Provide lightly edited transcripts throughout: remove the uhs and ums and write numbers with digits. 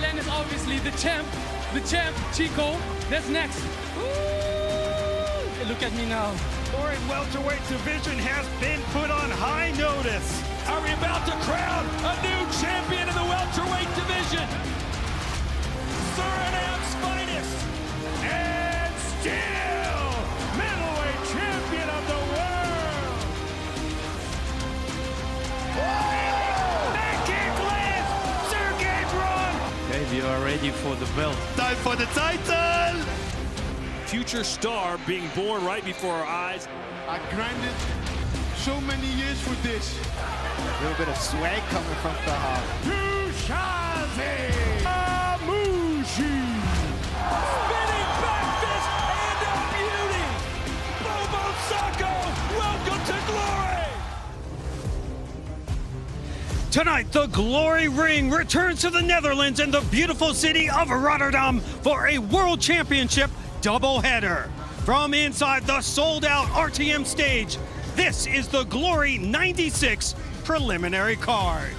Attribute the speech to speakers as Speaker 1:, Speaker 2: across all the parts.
Speaker 1: then is obviously the champ, Chico. That's next. Ooh, look at me now.
Speaker 2: Glory welterweight division has been put on high notice. Are we about to crown a new champion in the welterweight division? Suriname's finest, and still middleweight champion of the world. That kick lands, Sergey Braun.
Speaker 3: Okay, we are ready for the belt.
Speaker 4: Time for the title!
Speaker 2: Future star being born right before our eyes.
Speaker 4: I grinded so many years for this.
Speaker 5: A little bit of swag coming from Cihad.
Speaker 2: Tushazi Amushi. Spinning back fist and a beauty. Bobo Sacco, welcome to glory.
Speaker 6: Tonight, the Glory Ring returns to the Netherlands in the beautiful city of Rotterdam for a World Championship doubleheader. From inside the sold-out RTM stage, this is the Glory 96 preliminary card.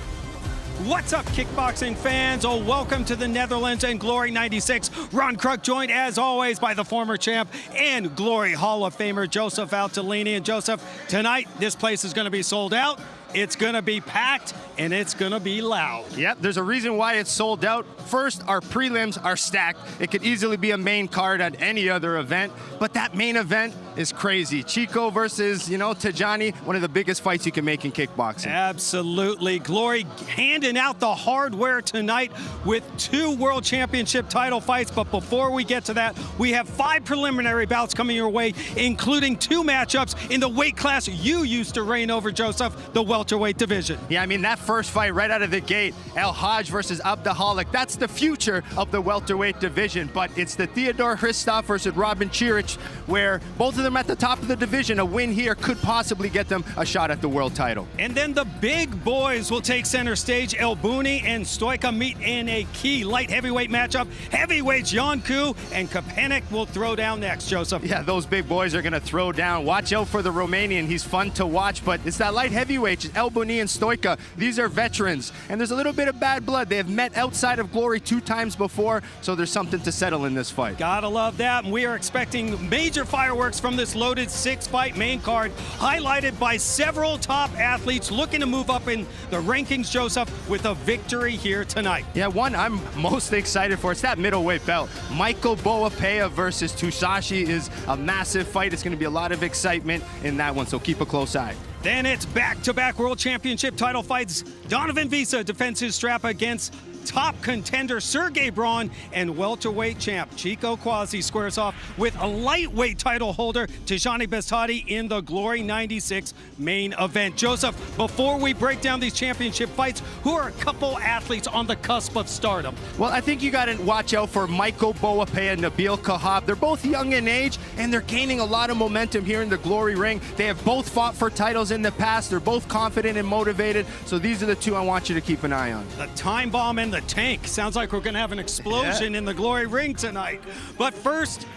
Speaker 6: What's up, kickboxing fans? Oh, welcome to the Netherlands and Glory 96. Ron Kruk joined, as always, by the former champ and Glory Hall of Famer Joseph Valtellini. And Joseph, tonight, this place is going to be sold out. It's going to be packed, and it's going to be loud.
Speaker 5: Yep, there's a reason why it's sold out. First, our prelims are stacked. It could easily be a main card at any other event, but that main event is crazy. Chico versus, Tijani, one of the biggest fights you can make in kickboxing.
Speaker 6: Absolutely. Glory handing out the hardware tonight with 2 World Championship title fights, but before we get to that, we have 5 preliminary bouts coming your way, including 2 matchups in the weight class you used to reign over, Joseph, the welterweight division.
Speaker 5: Yeah, I mean, that first fight right out of the gate, Hadj versus Abdelkhalek, that's the future of the welterweight division, but it's the Theodore Christoff versus Robin Chirich, where both of them at the top of the division. A win here could possibly get them a shot at the world title.
Speaker 6: And then the big boys will take center stage. Bouni and Stoa meet in a key light heavyweight matchup. Heavyweights Iancu and Kepenek will throw down next, Joseph.
Speaker 5: Yeah, those big boys are going to throw down. Watch out for the Romanian. He's fun to watch, but it's that light heavyweight, Bouni and Stoa. These are veterans, and there's a little bit of bad blood. They have met outside of Glory 2 times before, so there's something to settle in this fight.
Speaker 6: Gotta love that, and we are expecting major fireworks from this loaded 6-fight main card, highlighted by several top athletes looking to move up in the rankings, Joseph, with a victory here tonight.
Speaker 5: Yeah, one I'm most excited for, it's that middleweight belt. Michael Boapea versus Tusashi is a massive fight. It's going to be a lot of excitement in that one, so keep a close eye.
Speaker 6: Then it's back-to-back World Championship title fights. Donovan Visa defends his strap against top contender Sergey Braun, and welterweight champ Chico Quasi squares off with a lightweight title holder Tijani Bestati in the Glory 96 main event. Joseph, before we break down these championship fights, who are a couple athletes on the cusp of stardom?
Speaker 5: Well, I think you got to watch out for Michael Boapea and Nabil Kahab. They're both young in age, and they're gaining a lot of momentum here in the Glory ring. They have both fought for titles in the past. They're both confident and motivated, so these are the 2 I want you to keep an eye on.
Speaker 6: The time bomb and the tank. Sounds like we're going to have an explosion in the Glory ring tonight. But first,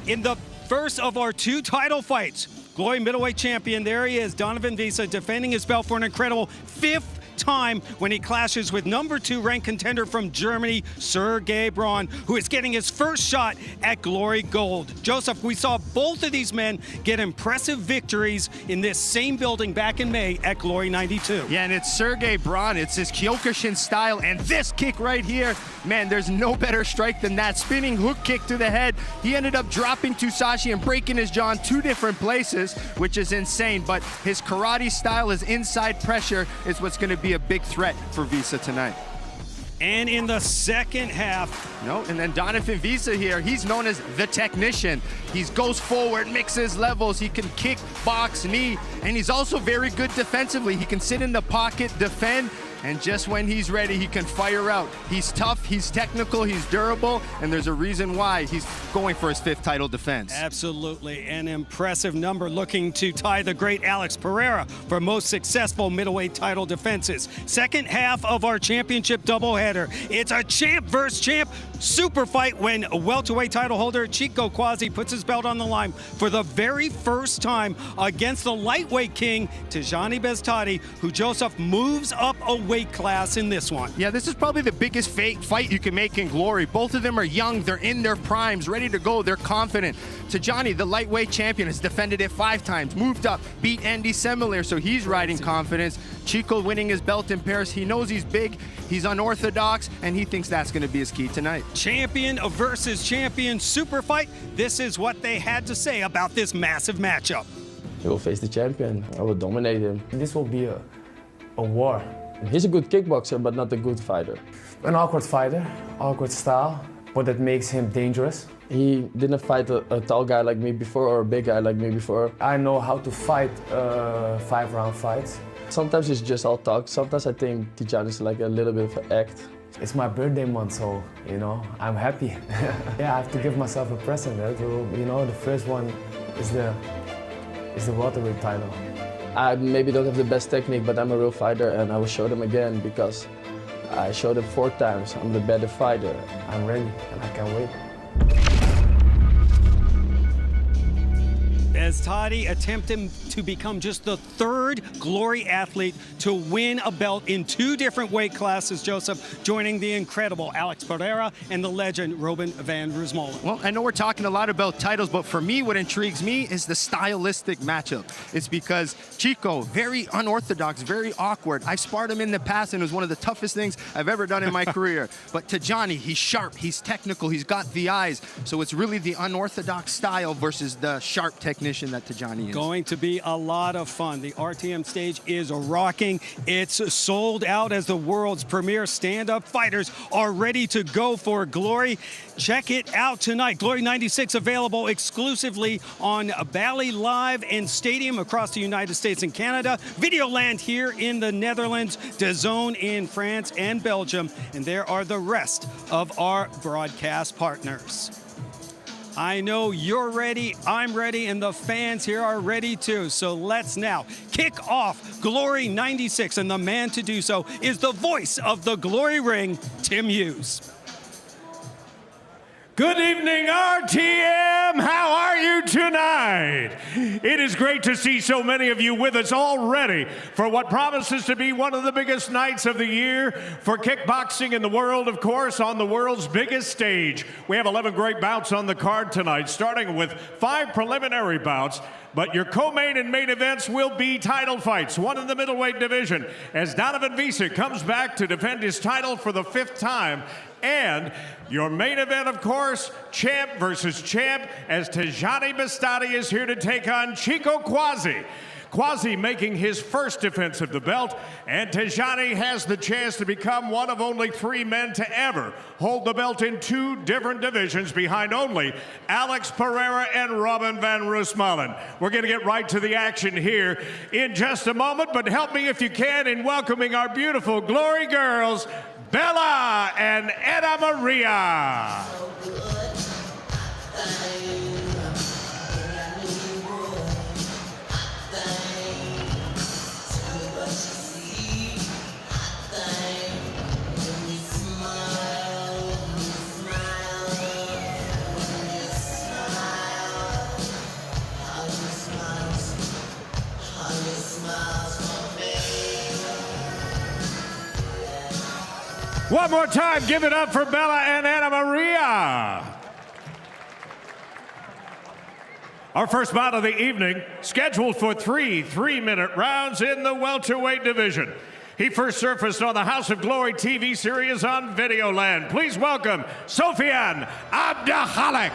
Speaker 6: in the first of our 2 title fights, Glory middleweight champion, there he is, Donovan Visa, defending his belt for an incredible 5th time when he clashes with number 2 ranked contender from Germany, Sergey Braun, who is getting his first shot at Glory Gold. Joseph, we saw both of these men get impressive victories in this same building back in May at Glory 92.
Speaker 5: Yeah, and it's Sergey Braun. It's his Kyokushin style, and this kick right here, man, there's no better strike than that. Spinning hook kick to the head. He ended up dropping Tusashi and breaking his jaw in 2 different places, which is insane, but his karate style, his inside pressure is what's going to be a big threat for Visa tonight.
Speaker 6: And in the second half,
Speaker 5: and then Donovan Visa here, he's known as the technician. He goes forward, mixes levels, he can kick, box, knee, and he's also very good defensively. He can sit in the pocket, defend, and just when he's ready, he can fire out. He's tough, he's technical, he's durable, and there's a reason why he's going for his 5th title defense.
Speaker 6: Absolutely, an impressive number, looking to tie the great Alex Pereira for most successful middleweight title defenses. Second half of our championship doubleheader. It's a champ versus champ super fight when a welterweight title holder Chico Quasi puts his belt on the line for the very first time against the lightweight king Tijani Bestati, who Joseph moves up a weight class in this one.
Speaker 5: Yeah, this is probably the biggest fight you can make in Glory. Both of them are young, they're in their primes, ready to go, they're confident. Tijani, the lightweight champion, has defended it 5 times, moved up, beat Andy Semelier, so he's riding confidence. Chico winning his belt in Paris, he knows he's big, he's unorthodox, and he thinks that's going to be his key tonight.
Speaker 6: Champion versus champion super fight. This is what they had to say about this massive matchup.
Speaker 7: He will face the champion. I will dominate him.
Speaker 8: This will be a war.
Speaker 7: He's a good kickboxer, but not a good fighter.
Speaker 8: An awkward fighter, awkward style, but that makes him dangerous.
Speaker 7: He didn't fight a tall guy like me before or a big guy like me before.
Speaker 8: I know how to fight 5-round fights.
Speaker 7: Sometimes it's just all talk. Sometimes I think Tijani is like a little bit of an act.
Speaker 8: It's my birthday month, so, you know, I'm happy. Yeah, I have to give myself a present. You know, the first one is the welterweight title.
Speaker 7: I maybe don't have the best technique, but I'm a real fighter, and I will show them again because I showed them 4 times. I'm the better fighter.
Speaker 8: I'm ready, and I can't wait.
Speaker 6: As Toddy attempted to become just the 3rd Glory athlete to win a belt in 2 different weight classes, Joseph, joining the incredible Alex Pereira and the legend Robin van Roosmalen.
Speaker 5: Well, I know we're talking a lot about titles, but for me, what intrigues me is the stylistic matchup. It's because Chico, very unorthodox, very awkward. I've sparred him in the past, and it was one of the toughest things I've ever done in my career. But Tijani, he's sharp, he's technical, he's got the eyes. So it's really the unorthodox style versus the sharp technician that Tijani is.
Speaker 6: Going to be a lot of fun. The RTM stage is rocking. It's sold out as the world's premier stand-up fighters are ready to go for Glory. Check it out tonight. Glory 96 available exclusively on Bally Live and Stadium across the United States and Canada. Videoland here in the Netherlands, DAZN in France and Belgium, and there are the rest of our broadcast partners. I know you're ready, I'm ready, and the fans here are ready too. So let's now kick off Glory 96, and the man to do so is the voice of the Glory Ring, Tim Hughes.
Speaker 2: Good evening, RTM. How are you tonight? It is great to see so many of you with us already for what promises to be one of the biggest nights of the year for kickboxing in the world, of course, on the world's biggest stage. We have 11 great bouts on the card tonight, starting with 5 preliminary bouts. But your co-main and main events will be title fights, one in the middleweight division, as Donovan Visick comes back to defend his title for the 5th time. And your main event, of course, champ versus champ, as Tijani Bastati is here to take on Chico Quasi. Quasi making his first defense of the belt, and Tijani has the chance to become one of only 3 men to ever hold the belt in 2 different divisions behind only Alex Pereira and Robin van Roosmalen. We're going to get right to the action here in just a moment, but help me if you can in welcoming our beautiful Glory girls, Bella and Anna Maria. One more time, give it up for Bella and Anna Maria. Our first bout of the evening, scheduled for 3 3-minute rounds in the welterweight division. He first surfaced on the House of Glory TV series on Videoland. Please welcome Sofian Abdelkhalek.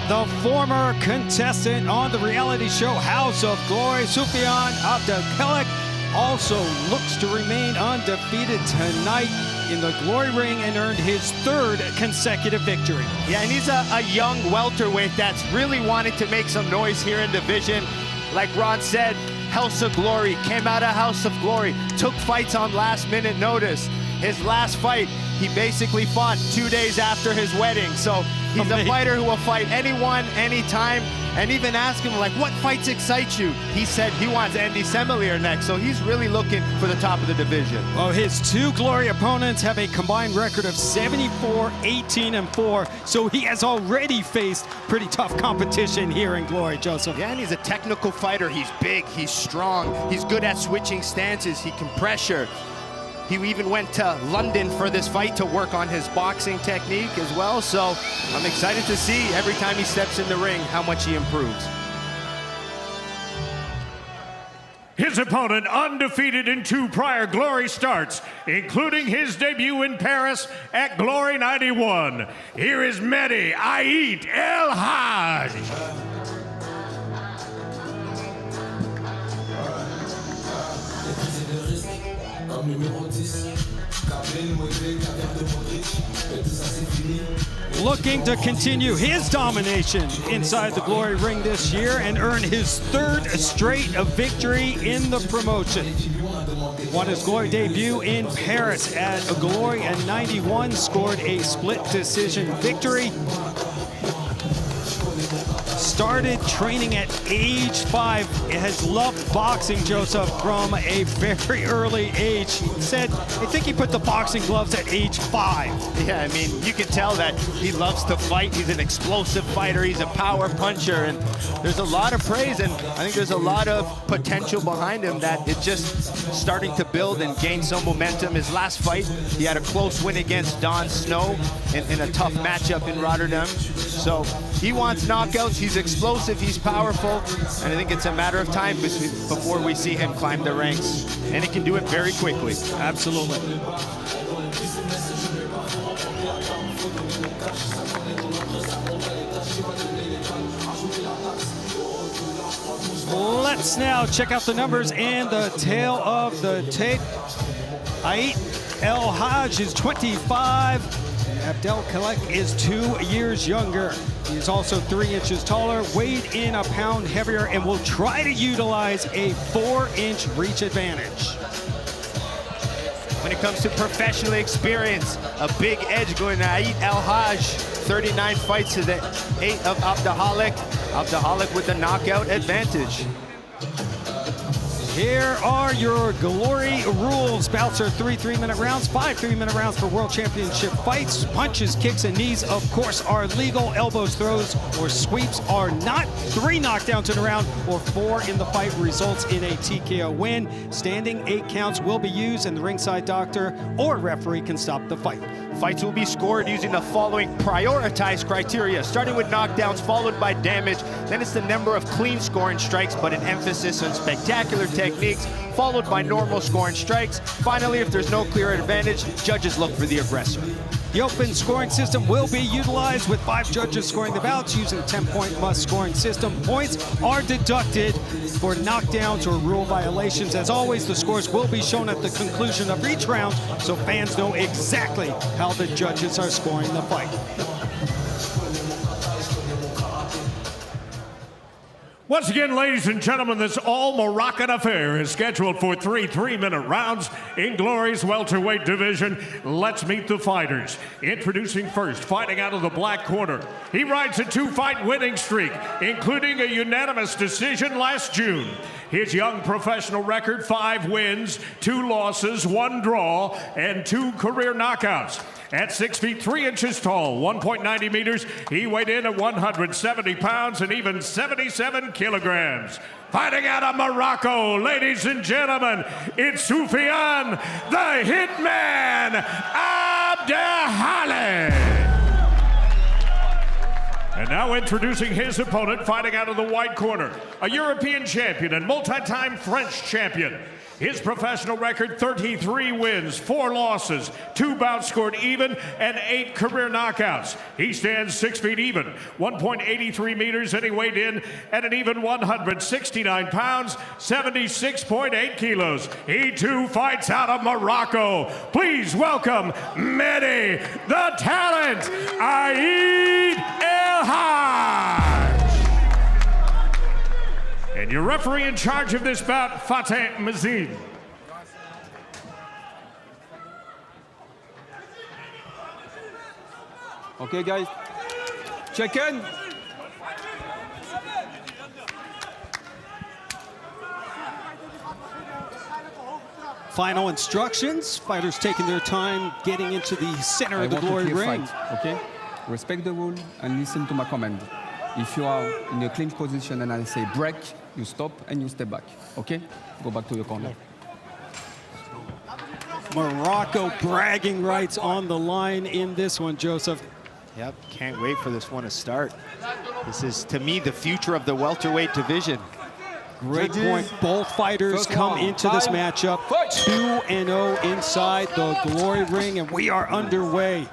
Speaker 6: The former contestant on the reality show House of Glory, Sofian Abdelkhalek, also looks to remain undefeated tonight in the Glory Ring and earned his 3rd consecutive victory.
Speaker 5: Yeah, and he's a young welterweight that's really wanted to make some noise here in division. Like Ron said, House of Glory, came out of House of Glory, took fights on last minute notice. His last fight, he basically fought 2 days after his wedding. So he's a fighter who will fight anyone, anytime, and even ask him, like, what fights excite you? He said he wants Andy Semelier next, so he's really looking for the top of the division.
Speaker 6: Well, his two Glory opponents have a combined record of 74, 18, and 4, so he has already faced pretty tough competition here in Glory, Joseph.
Speaker 5: Yeah, and he's a technical fighter. He's big, he's strong, he's good at switching stances, he can pressure. He even went to London for this fight to work on his boxing technique as well. So I'm excited to see every time he steps in the ring how much he improves.
Speaker 2: His opponent undefeated in 2 prior Glory starts, including his debut in Paris at Glory 91. Here is Mehdi Ait El Hadj.
Speaker 6: Looking to continue his domination inside the Glory ring this year and earn his 3rd straight victory in the promotion. Won his Glory debut in Paris at Glory at 91, scored a split decision victory. Started training at age 5. Has loved boxing, Joseph, from a very early age. He said, I think he put the boxing gloves at age 5.
Speaker 5: Yeah, I mean, you can tell that he loves to fight. He's an explosive fighter. He's a power puncher, and there's a lot of praise, and I think there's a lot of potential behind him that it's just starting to build and gain some momentum. His last fight, he had a close win against Don Snow in a tough matchup in Rotterdam. So he wants knockouts. He's explosive, he's powerful, and I think it's a matter of time before we see him climb the ranks, and he can do it very quickly.
Speaker 6: Absolutely. Let's now check out the numbers and the tail of the tape. Ait El Hadj is 25. Abdelkhalek is 2 years younger. He's also 3 inches taller, weighed in a pound heavier, and will try to utilize a 4-inch reach advantage.
Speaker 5: When it comes to professional experience, a big edge going to Ait El Hadj. 39 fights to the 8 of Abdelkhalek. Abdelkhalek with the knockout advantage.
Speaker 6: Here are your Glory rules. Bouts are 3 3-minute rounds, 5 3-minute rounds for World Championship fights. Punches, kicks, and knees, of course, are legal. Elbows, throws, or sweeps are not. 3 knockdowns in a round or 4 in the fight results in a TKO win. Standing 8 counts will be used, and the ringside doctor or referee can stop the fight.
Speaker 5: Fights will be scored using the following prioritized criteria, starting with knockdowns, followed by damage. Then it's the number of clean scoring strikes, but an emphasis on spectacular techniques, followed by normal scoring strikes. Finally, if there's no clear advantage, judges look for the aggressor.
Speaker 6: The open scoring system will be utilized with 5 judges scoring the bouts using 10-point must scoring system. Points are deducted for knockdowns or rule violations. As always, the scores will be shown at the conclusion of each round, so fans know exactly how the judges are scoring the fight.
Speaker 2: Once again, ladies and gentlemen, this all-Moroccan affair is scheduled for 3 3-minute rounds in Glory's welterweight division. Let's meet the fighters. Introducing first, fighting out of the black corner. He rides a 2-fight winning streak, including a unanimous decision last June. His young professional record, 5 wins, 2 losses, 1 draw, and 2 career knockouts. At 6 feet 3 inches tall, 1.90 meters, he weighed in at 170 pounds and even 77 kilograms. Fighting out of Morocco, ladies and gentlemen, it's Soufiane, the Hitman Abdelkhalek. And now introducing his opponent, fighting out of the white corner, a European champion and multi-time French champion. His professional record, 33 wins, 4 losses, 2 bouts scored even, and 8 career knockouts. He stands 6 feet even, 1.83 meters, and he weighed in at an even 169 pounds, 76.8 kilos. He too fights out of Morocco. Please welcome Mehdi, the Talent, Ait El Hadj. And And your referee in charge of this bout, Fateh Mazid.
Speaker 9: Okay, guys. Check in.
Speaker 6: Final instructions. Fighters taking their time getting into the center of the glory ring.
Speaker 9: Fight, okay? Respect the rule and listen to my command. If you are in a clinch position and I say break, you stop and you step back. Okay? Go back to your corner.
Speaker 6: Morocco bragging rights on the line in this one, Joseph.
Speaker 5: Yep, can't wait for this one to start. This is, to me, the future of the welterweight division.
Speaker 6: Great point. Both fighters come into this matchup 2-0 inside the glory ring, and we are underway.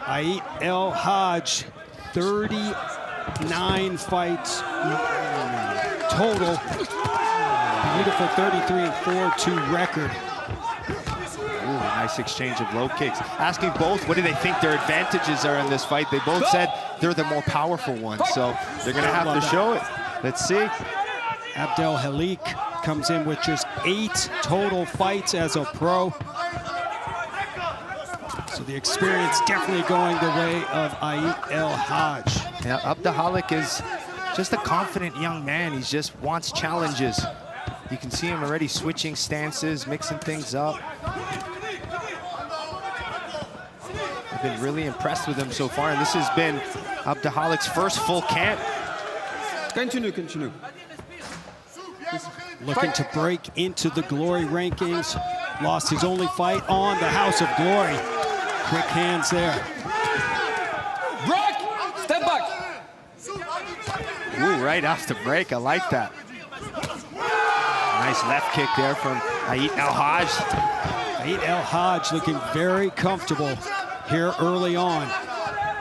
Speaker 6: Ionut El Hadj, 39 fights total. Beautiful 33-4-2 record.
Speaker 5: Ooh, nice exchange of low kicks. Asking both, what do they think their advantages are in this fight? They both said they're the more powerful ones, so they're going to have to show it. Let's see.
Speaker 6: Abdelkhalek comes in with just 8 total fights as a pro. So the experience definitely going the way of Ionut El Hadj.
Speaker 5: Yeah, Abdelkhalek is just a confident young man. He just wants challenges. You can see him already switching stances, mixing things up. I've been really impressed with him so far, and this has been Abdelkhalek's first full camp.
Speaker 9: Continue.
Speaker 6: Looking to break into the glory rankings. Lost his only fight on the House of Glory. Quick hands there.
Speaker 9: Break! Step back!
Speaker 5: Ooh, right off the break, I like that. Nice left kick there from Ionut El Hadj.
Speaker 6: Ionut El Hadj looking very comfortable here early on.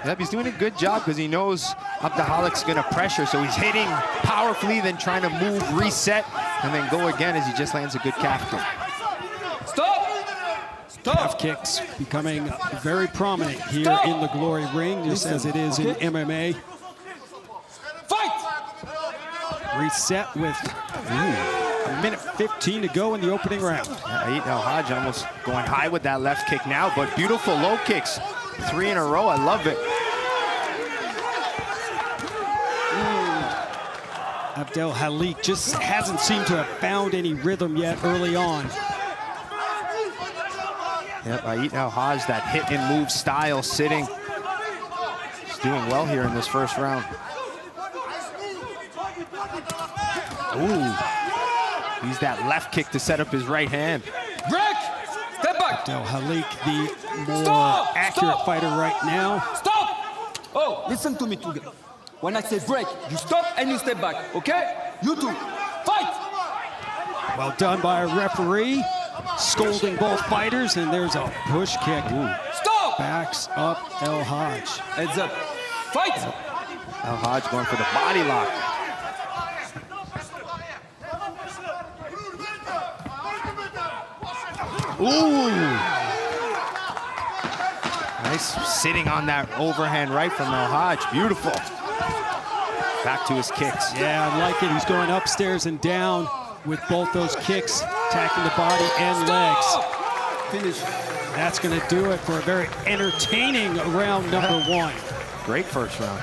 Speaker 5: Yep, he's doing a good job because he knows Abdelkhalek's going to pressure, so he's hitting powerfully, then trying to move, reset, and then go again as he just lands a good calf kick.
Speaker 9: Stop!
Speaker 6: Calf kicks becoming very prominent here in the glory ring, just as it is in MMA.
Speaker 9: Fight!
Speaker 6: Reset with a minute 15 to go in the opening round.
Speaker 5: Ionut El Hadj almost going high with that left kick now, but beautiful low kicks. 3 in a row, I love it.
Speaker 6: Abdelkhalek just hasn't seemed to have found any rhythm yet early on.
Speaker 5: Yep, Ionut El Hadj, that hit and move style sitting. He's doing well here in this first round. Ooh, use that left kick to set up his right hand.
Speaker 9: Break! Step back!
Speaker 6: Abdelkhalek, the more accurate fighter right now.
Speaker 9: Stop! Oh, listen to me together. When I say break, you stop and you step back, okay? You two, fight!
Speaker 6: Well done by a referee, scolding both fighters, and there's a push kick.
Speaker 9: Stop!
Speaker 6: Backs up El Hadj.
Speaker 9: Heads up. Fight!
Speaker 5: El Hadj going for the body lock. Ooh! Nice sitting on that overhand right from El Hadj. Beautiful. Back to his kicks.
Speaker 6: Yeah, I like it. He's going upstairs and down with both those kicks, attacking the body and legs.
Speaker 9: Finish.
Speaker 6: That's going to do it for a very entertaining round number 1.
Speaker 5: Great first round.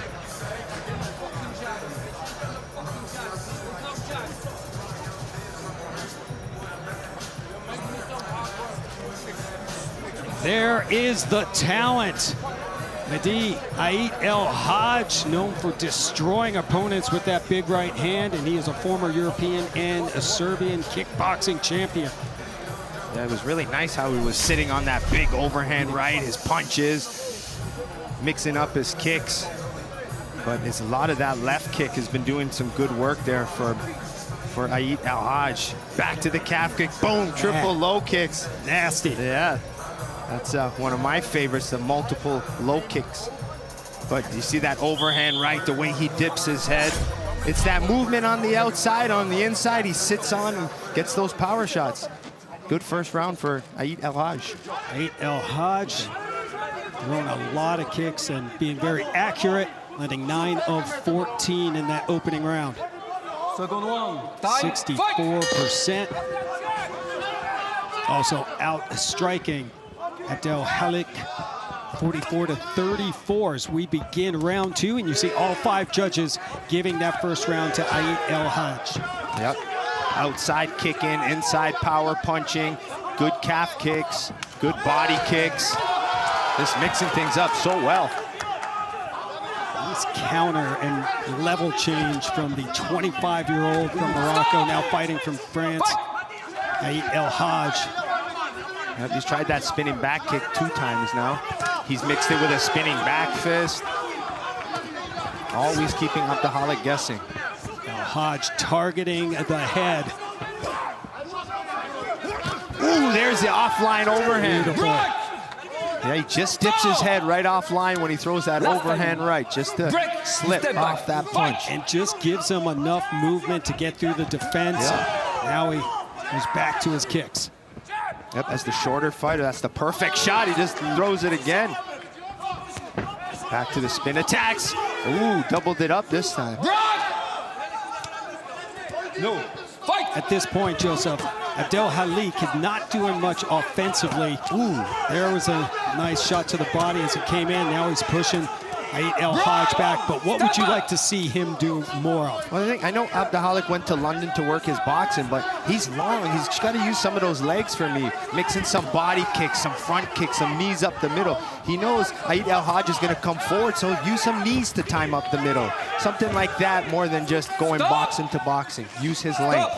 Speaker 6: There is the talent. Ionut El Hadj, known for destroying opponents with that big right hand, and he is a former European and a Serbian kickboxing champion.
Speaker 5: Yeah, it was really nice how he was sitting on that big overhand right, his punches, mixing up his kicks. But it's a lot of that left kick has been doing some good work there for Ionut El Hadj. Back to the calf kick, boom, triple low kicks.
Speaker 6: Nasty.
Speaker 5: Yeah. That's one of my favorites, the multiple low kicks. But you see that overhand right, the way he dips his head. It's that movement on the outside, on the inside, he sits on and gets those power shots. Good first round for Ionut El Hadj.
Speaker 6: Ionut El Hadj throwing a lot of kicks and being very accurate, landing 9 of 14 in that opening round.
Speaker 1: Second one. Time.
Speaker 6: 64%. Also out striking Abdelkhalek, 44-34 as we begin round 2, and you see all 5 judges giving that first round to Hadj.
Speaker 5: Yep. Outside kicking, inside power punching, good calf kicks, good body kicks. Just mixing things up so well.
Speaker 6: Nice counter and level change from the 25-year-old from Morocco, now fighting from France, Hadj.
Speaker 5: Yep, he's tried that spinning back kick 2 times now. He's mixed it with a spinning back fist. Always keeping Abdelkhalek guessing.
Speaker 6: Hadj targeting the head.
Speaker 5: Ooh, there's the offline overhand.
Speaker 6: Beautiful.
Speaker 5: Yeah, he just dips his head right offline when he throws that overhand right, just to slip off that punch.
Speaker 6: And just gives him enough movement to get through the defense.
Speaker 5: Yeah.
Speaker 6: Now he goes back to his kicks.
Speaker 5: Yep, as the shorter fighter, that's the perfect shot. He just throws it again. Back to the spin attacks. Ooh, doubled it up this time.
Speaker 1: No. Fight.
Speaker 6: At this point, Joseph, Abdelkhalek not doing much offensively. Ooh, there was a nice shot to the body as it came in. Now he's pushing Hadj back, but what would you like to see him do more of?
Speaker 5: Well, I know Abdelkhalek went to London to work his boxing, but he's long. He's got to use some of those legs for me. Mixing some body kicks, some front kicks, some knees up the middle. He knows Hadj is going to come forward, so use some knees to time up the middle. Something like that more than just going boxing to boxing. Use his length.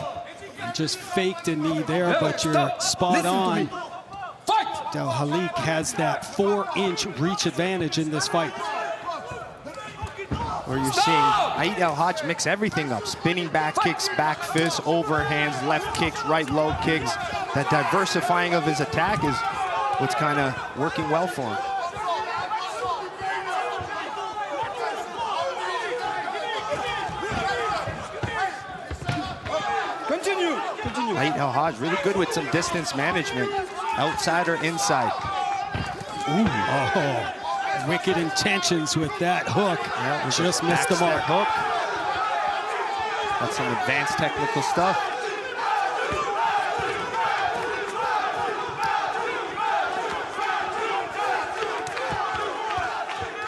Speaker 6: Just faked a knee there, but you're spot on. Abdelkhalek has that 4-inch reach advantage in this fight.
Speaker 5: Where you're seeing Hadj mix everything up. Spinning back kicks, back fists, overhands, left kicks, right low kicks. That diversifying of his attack is what's kind of working well for him.
Speaker 1: Continue.
Speaker 5: Hadj really good with some distance management. Outside or inside.
Speaker 6: Ooh. Oh. Wicked intentions with that hook.
Speaker 5: Yeah,
Speaker 6: just missed the mark.
Speaker 5: Hook. That's some advanced technical stuff.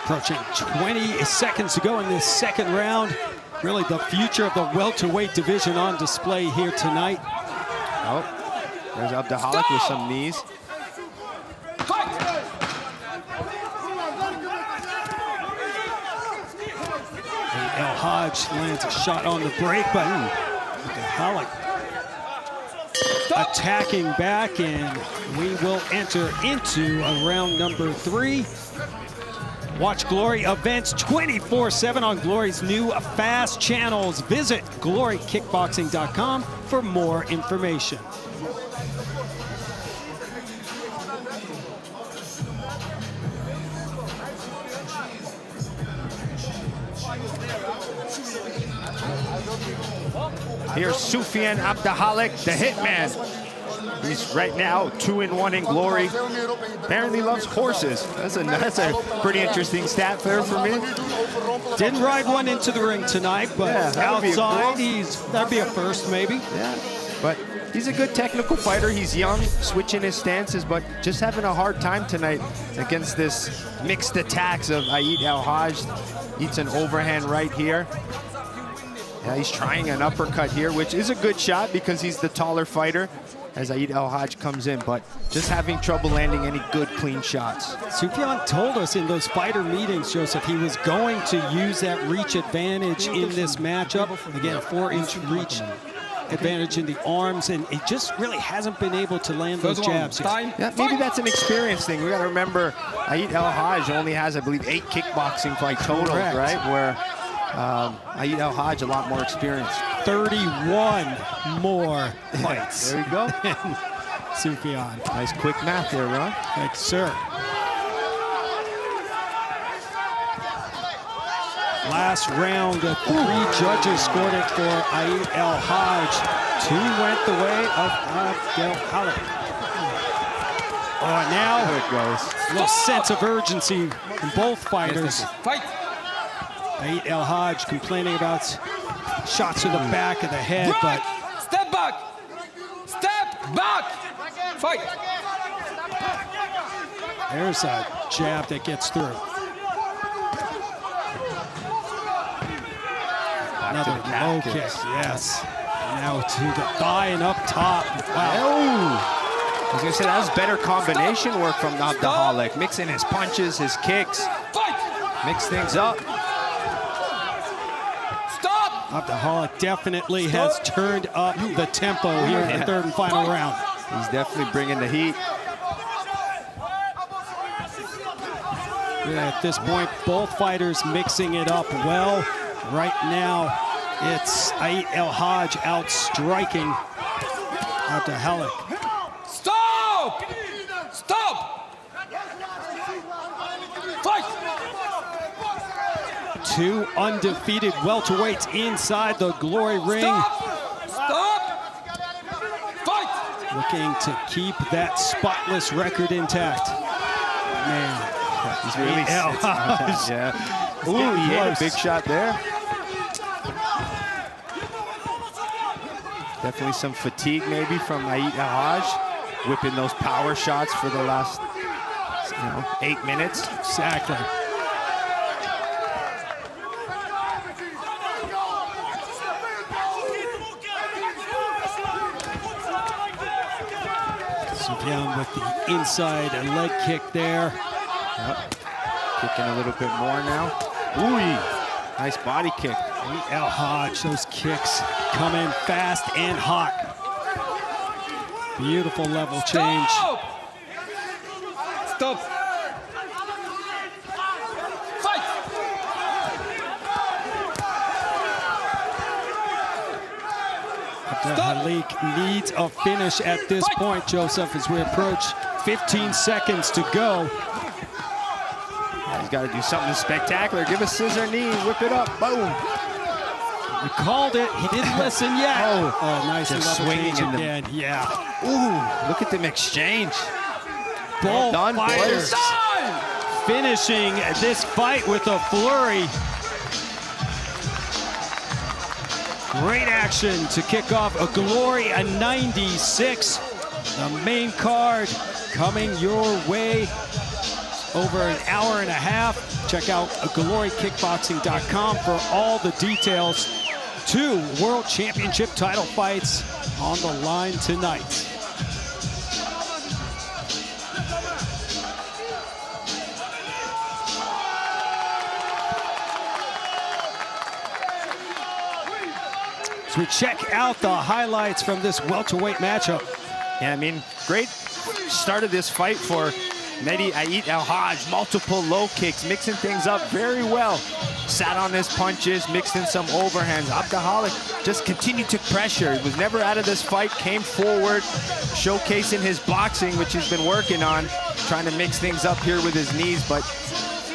Speaker 6: Approaching 20 seconds to go in this second round. Really the future of the welterweight division on display here tonight.
Speaker 5: Oh, there's Abdelkhalek with some knees.
Speaker 6: Hadj lands a shot on the break, but Abdelkhalek attacking back, and we will enter into round number 3. Watch Glory events 24/7 on Glory's new FAST channels. Visit glorykickboxing.com for more information.
Speaker 5: Here's Soufiane Abdelkhalek, the hitman. He's right now 2-1 in Glory. Apparently loves horses. That's a pretty interesting stat there for me.
Speaker 6: Didn't ride one into the ring tonight, but outside, that'd be a first maybe.
Speaker 5: Yeah, but he's a good technical fighter. He's young, switching his stances, but just having a hard time tonight against this mixed attacks of Hadj. Eats an overhand right here. Yeah, he's trying an uppercut here, which is a good shot because he's the taller fighter as Hadj comes in, but just having trouble landing any good, clean shots.
Speaker 6: Soufiane told us in those fighter meetings, Joseph, he was going to use that reach advantage in this matchup. Again, a 4-inch reach advantage in the arms, and it just really hasn't been able to land those jabs.
Speaker 5: Yeah, maybe that's an experience thing. We got to remember, Hadj only has, I believe, 8 kickboxing fight total, right? Where Hadj a lot more experience.
Speaker 6: 31 more fights.
Speaker 5: There you go.
Speaker 6: Soufiane.
Speaker 5: Nice quick math there, Ron.
Speaker 6: Thanks, sir. Last round, 3 judges scored it for Hadj. 2 went the way of Abdelkhalek. Oh, now
Speaker 5: there it goes.
Speaker 6: A little sense of urgency from both fighters.
Speaker 1: Fight.
Speaker 6: Hadj complaining about shots to the back of the head,
Speaker 10: Right.
Speaker 6: but
Speaker 10: Step back. Step back. Fight.
Speaker 6: there's a jab that gets through. Another low kick, yes. Now to the thigh and up top. Wow.
Speaker 5: I was gonna say that's better combination work from Abdelkhalek, mixing his punches, his kicks, mix things up.
Speaker 10: Stop.
Speaker 6: Abdelkhalek definitely has turned up the tempo here in the third and final round.
Speaker 5: He's definitely bringing the heat.
Speaker 6: At this point, both fighters mixing it up well. Right now, it's Ionut Iancu outstriking Abdelkhalek.
Speaker 10: Stop. Stop. Fight.
Speaker 6: Two undefeated welterweights inside the glory ring.
Speaker 10: Stop. Stop. Fight.
Speaker 6: Looking to keep that spotless record intact. Man,
Speaker 5: He's really
Speaker 6: yeah.
Speaker 5: Ooh, he hit a big shot there. Definitely some fatigue maybe from Ionut Iancu, whipping those power shots for the last 8 minutes.
Speaker 6: Exactly. Sufyan with the inside leg kick there.
Speaker 5: Yep. Kicking a little bit more now. Ooh, nice body kick.
Speaker 6: Hadj, those kicks come in fast and hot. Beautiful level change.
Speaker 10: Stop. Fight.
Speaker 6: Abdelkhalek needs a finish at this point, Joseph, as we approach 15 seconds to go.
Speaker 5: He's got to do something spectacular. Give a scissor knee, whip it up, boom.
Speaker 6: We called it. He didn't listen yet.
Speaker 5: Oh,
Speaker 6: nice
Speaker 5: just
Speaker 6: level
Speaker 5: swinging
Speaker 6: change
Speaker 5: in
Speaker 6: again. Yeah.
Speaker 5: Ooh, look at them exchange.
Speaker 6: Both
Speaker 5: done,
Speaker 6: fighters
Speaker 5: boys.
Speaker 6: finishing this fight with a flurry. Great action to kick off a Glory 96. The main card coming your way over an hour and a half. Check out glorykickboxing.com for all the details. 2 World Championship title fights on the line tonight. So we check out the highlights from this welterweight matchup.
Speaker 5: Yeah, I mean, great start of this fight for Ionut Iancu. Multiple low kicks, mixing things up very well. Sat on his punches, mixed in some overhands. Abdelkhalek just continued to pressure. He was never out of this fight, came forward, showcasing his boxing, which he's been working on, trying to mix things up here with his knees. But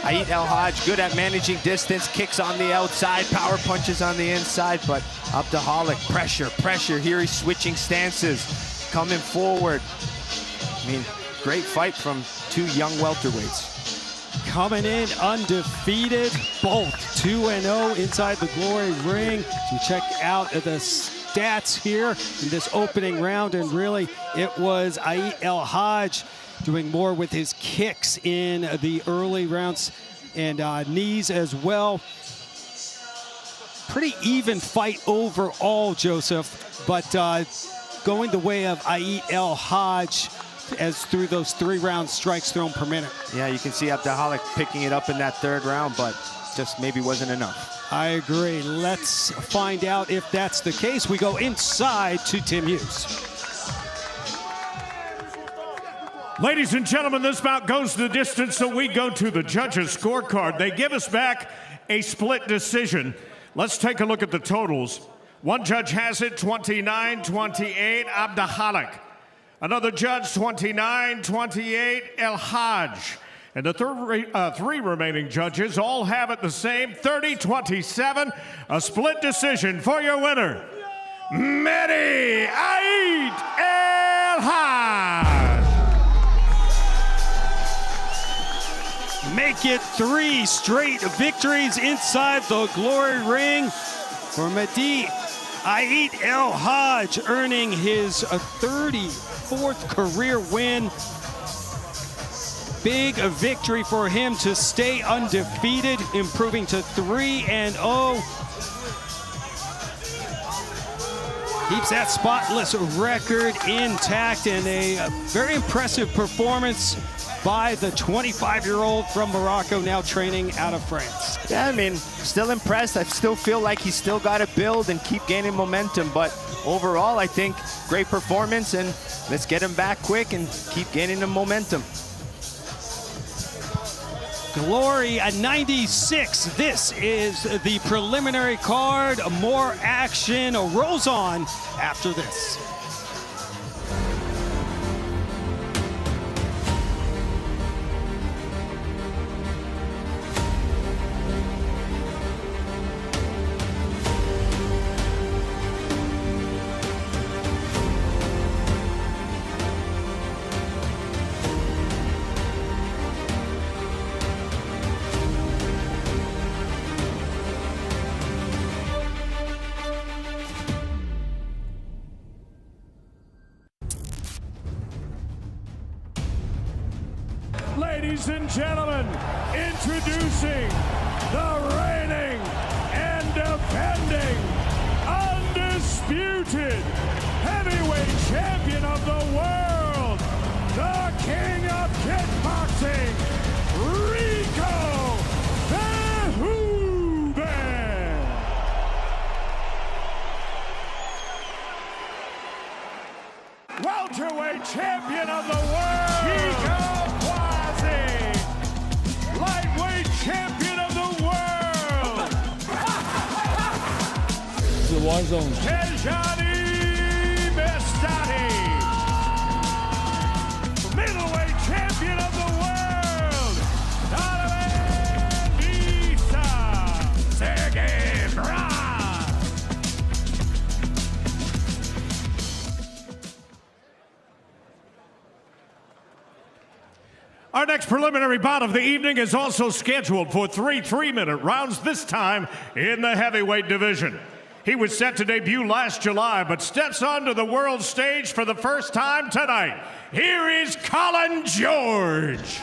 Speaker 5: Ionut Iancu good at managing distance, kicks on the outside, power punches on the inside, but Abdelkhalek, pressure. Here he's switching stances, coming forward. I mean, great fight from 2 young welterweights.
Speaker 6: Coming in undefeated, both 2-0 inside the glory ring. So check out the stats here in this opening round, and really it was Ionut Iancu doing more with his kicks in the early rounds and knees as well. Pretty even fight overall, Joseph, but going the way of Ionut Iancu as through those 3-round strikes thrown per minute.
Speaker 5: Yeah, you can see Abdelkhalek picking it up in that 3rd round, but just maybe wasn't enough.
Speaker 6: I agree. Let's find out if that's the case. We go inside to Tim Hughes.
Speaker 2: Ladies and gentlemen, this bout goes the distance, so we go to the judges' scorecard. They give us back a split decision. Let's take a look at the totals. One judge has it 29-28, Abdelkhalek. Another judge 29-28, Hadj. And the 3 remaining judges all have it the same, 30-27. A split decision for your winner, Ionut Iancu.
Speaker 6: Make it 3 straight victories inside the glory ring. for Mehdi Ait El Hadj, earning his 34th career win. Big victory for him to stay undefeated, improving to 3-0. Keeps that spotless record intact, and a very impressive performance by the 25-year-old from Morocco, now training out of France.
Speaker 5: Yeah, I mean, still impressed. I still feel like he's still got to build and keep gaining momentum, but overall, I think great performance, and let's get him back quick and keep gaining the momentum.
Speaker 6: Glory at 96. This is the preliminary card. More action rolls on after this.
Speaker 2: Ladies and gentlemen, introducing the reigning and defending undisputed heavyweight champion of the world, the king of kickboxing, Rico Verhoeven. Welterweight champion of the world, Rico. Lightweight champion of the world,
Speaker 1: The war zone.
Speaker 2: middleweight champion of the world, Sergey Bra. Our next preliminary bout of the evening is also scheduled for 3 3-minute rounds, this time in the heavyweight division. He was set to debut last July, but steps onto the world stage for the first time tonight. Here is Colin George.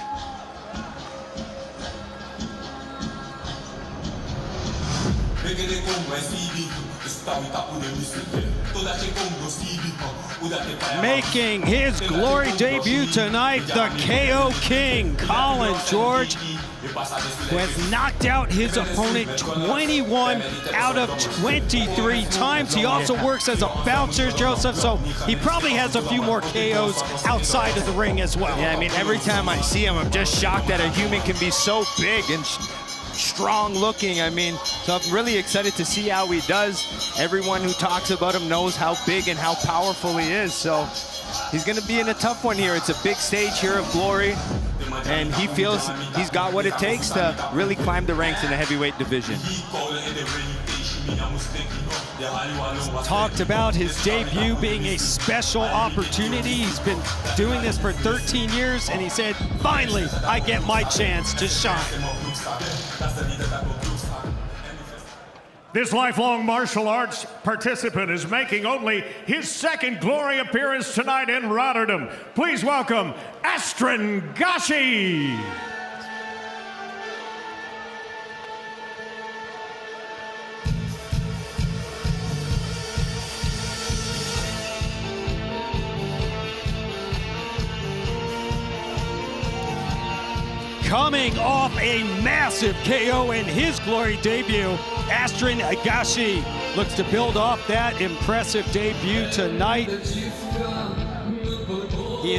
Speaker 6: Making his glory debut tonight, the KO King, Colin George, who has knocked out his opponent 21 out of 23 times. He also works as a bouncer, Joseph, so he probably has a few more KOs outside of the ring as well.
Speaker 5: Yeah, I mean, every time I see him, I'm just shocked that a human can be so big and strong looking. I mean, so I'm really excited to see how he does. Everyone who talks about him knows how big and how powerful he is, so he's going to be in a tough one here. It's a big stage here of glory, and he feels he's got what it takes to really climb the ranks in the heavyweight division.
Speaker 6: Talked about his debut being a special opportunity. He's been doing this for 13 years, and he said, finally, I get my chance to shine.
Speaker 2: This lifelong martial arts participant is making only his second glory appearance tonight in Rotterdam. Please welcome Astrid Gashi.
Speaker 6: Coming off a massive KO in his glory debut, Astrid Gashi looks to build off that impressive debut tonight. He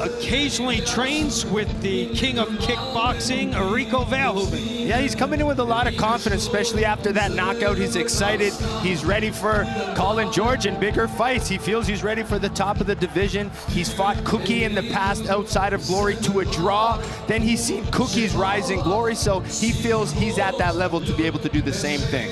Speaker 6: occasionally trains with the king of kickboxing, Rico Verhoeven.
Speaker 5: Yeah, he's coming in with a lot of confidence, especially after that knockout. He's excited. He's ready for Colin George and bigger fights. He feels he's ready for the top of the division. He's fought Cookie in the past outside of glory to a draw. Then he's seen Cookie's rise in glory, so he feels he's at that level to be able to do the same thing.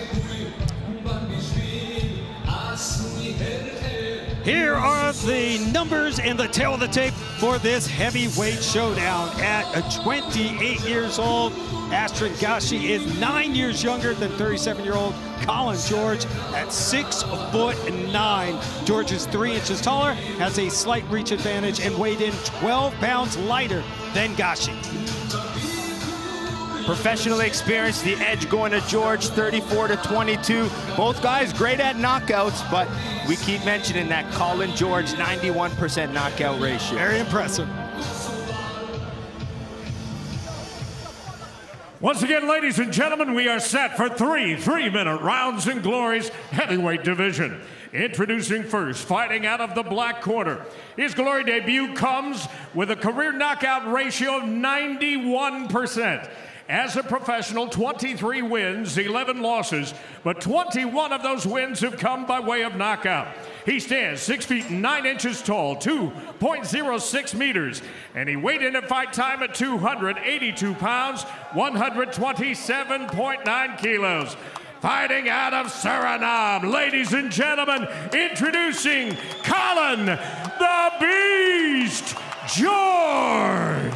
Speaker 6: Here are the numbers and the tail of the tape for this heavyweight showdown. At 28 years old, Astrid Gashi is 9 years younger than 37-year-old Colin George at 6'9". George is 3 inches taller, has a slight reach advantage, and weighed in 12 pounds lighter than Gashi.
Speaker 5: Professionally experienced, the edge going to George, 34-22. Both guys great at knockouts, but we keep mentioning that Colin George 91% knockout ratio.
Speaker 6: Very impressive.
Speaker 2: Once again, ladies and gentlemen, we are set for three-minute rounds in Glory's heavyweight division. Introducing first, fighting out of the black corner. His Glory debut comes with a career knockout ratio of 91%. As a professional, 23 wins, 11 losses, but 21 of those wins have come by way of knockout. He stands 6 feet 9 inches tall, 2.06 meters, and he weighed in at fight time at 282 pounds, 127.9 kilos. Fighting out of Suriname, ladies and gentlemen, introducing Colin the Beast George.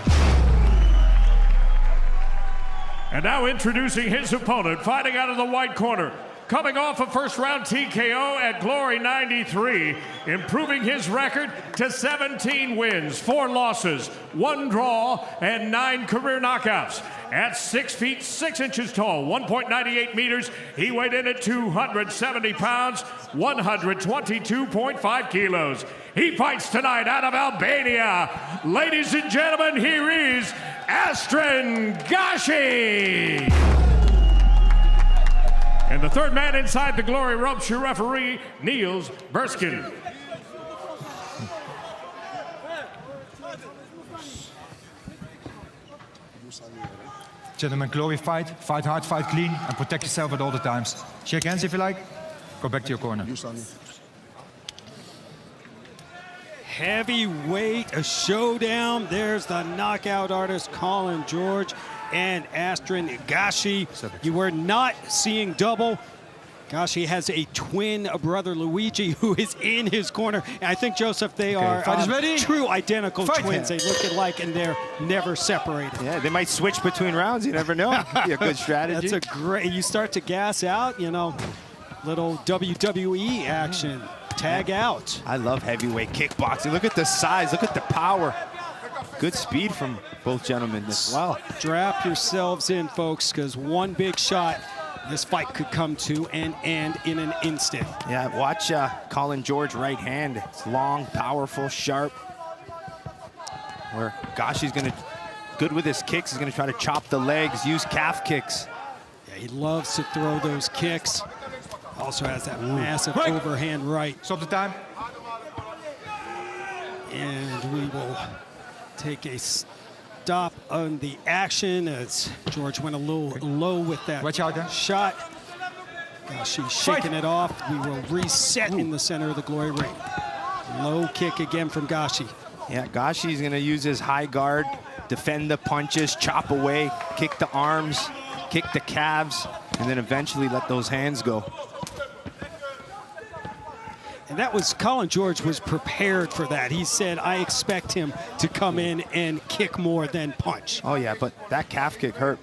Speaker 2: And now introducing his opponent, fighting out of the white corner, coming off a first-round TKO at Glory 93, improving his record to 17 wins, 4 losses, 1 draw, and 9 career knockouts. At 6 feet 6 inches tall, 1.98 meters, he weighed in at 270 pounds, 122.5 kilos. He fights tonight out of Albania. Ladies and gentlemen, here is Astrid Gashi. And the third man inside the Glory ropes, your referee, Niels Berskin.
Speaker 11: Gentlemen, Glory fight hard, fight clean, and protect yourself at all the times. Shake hands if you like, go back to your corner.
Speaker 6: Heavyweight, a showdown. There's the knockout artist Colin George and Astrid Gashi. You were not seeing double. Gashi has a twin brother, Luigi, who is in his corner. And I think, Joseph, they are true identical twins. They look alike, and they're never separated.
Speaker 5: Yeah, they might switch between rounds. You never know. Be a good strategy.
Speaker 6: That's a great, you start to gas out, you know, little WWE action. Tag out.
Speaker 5: I love heavyweight kickboxing. Look at the size, look at the power. Good speed from both gentlemen as well.
Speaker 6: Strap yourselves in, folks, because one big shot, this fight could come to an end in an instant.
Speaker 5: Yeah, watch Colin George right hand. It's long, powerful, sharp. Where Gashi's gonna, good with his kicks, he's gonna try to chop the legs, use calf kicks.
Speaker 6: Yeah, he loves to throw those kicks. Also has that massive overhand right.
Speaker 11: Stop the time.
Speaker 6: And we will take a stop on the action as George went a little low with that shot. She's shaking it off. We will reset in the center of the Glory ring. Low kick again from Gashi.
Speaker 5: Yeah, Gashi's gonna use his high guard, defend the punches, chop away, kick the arms, kick the calves, and then eventually let those hands go.
Speaker 6: And that was, Colin George was prepared for that. He said, I expect him to come in and kick more than punch.
Speaker 5: Oh yeah, but that calf kick hurt.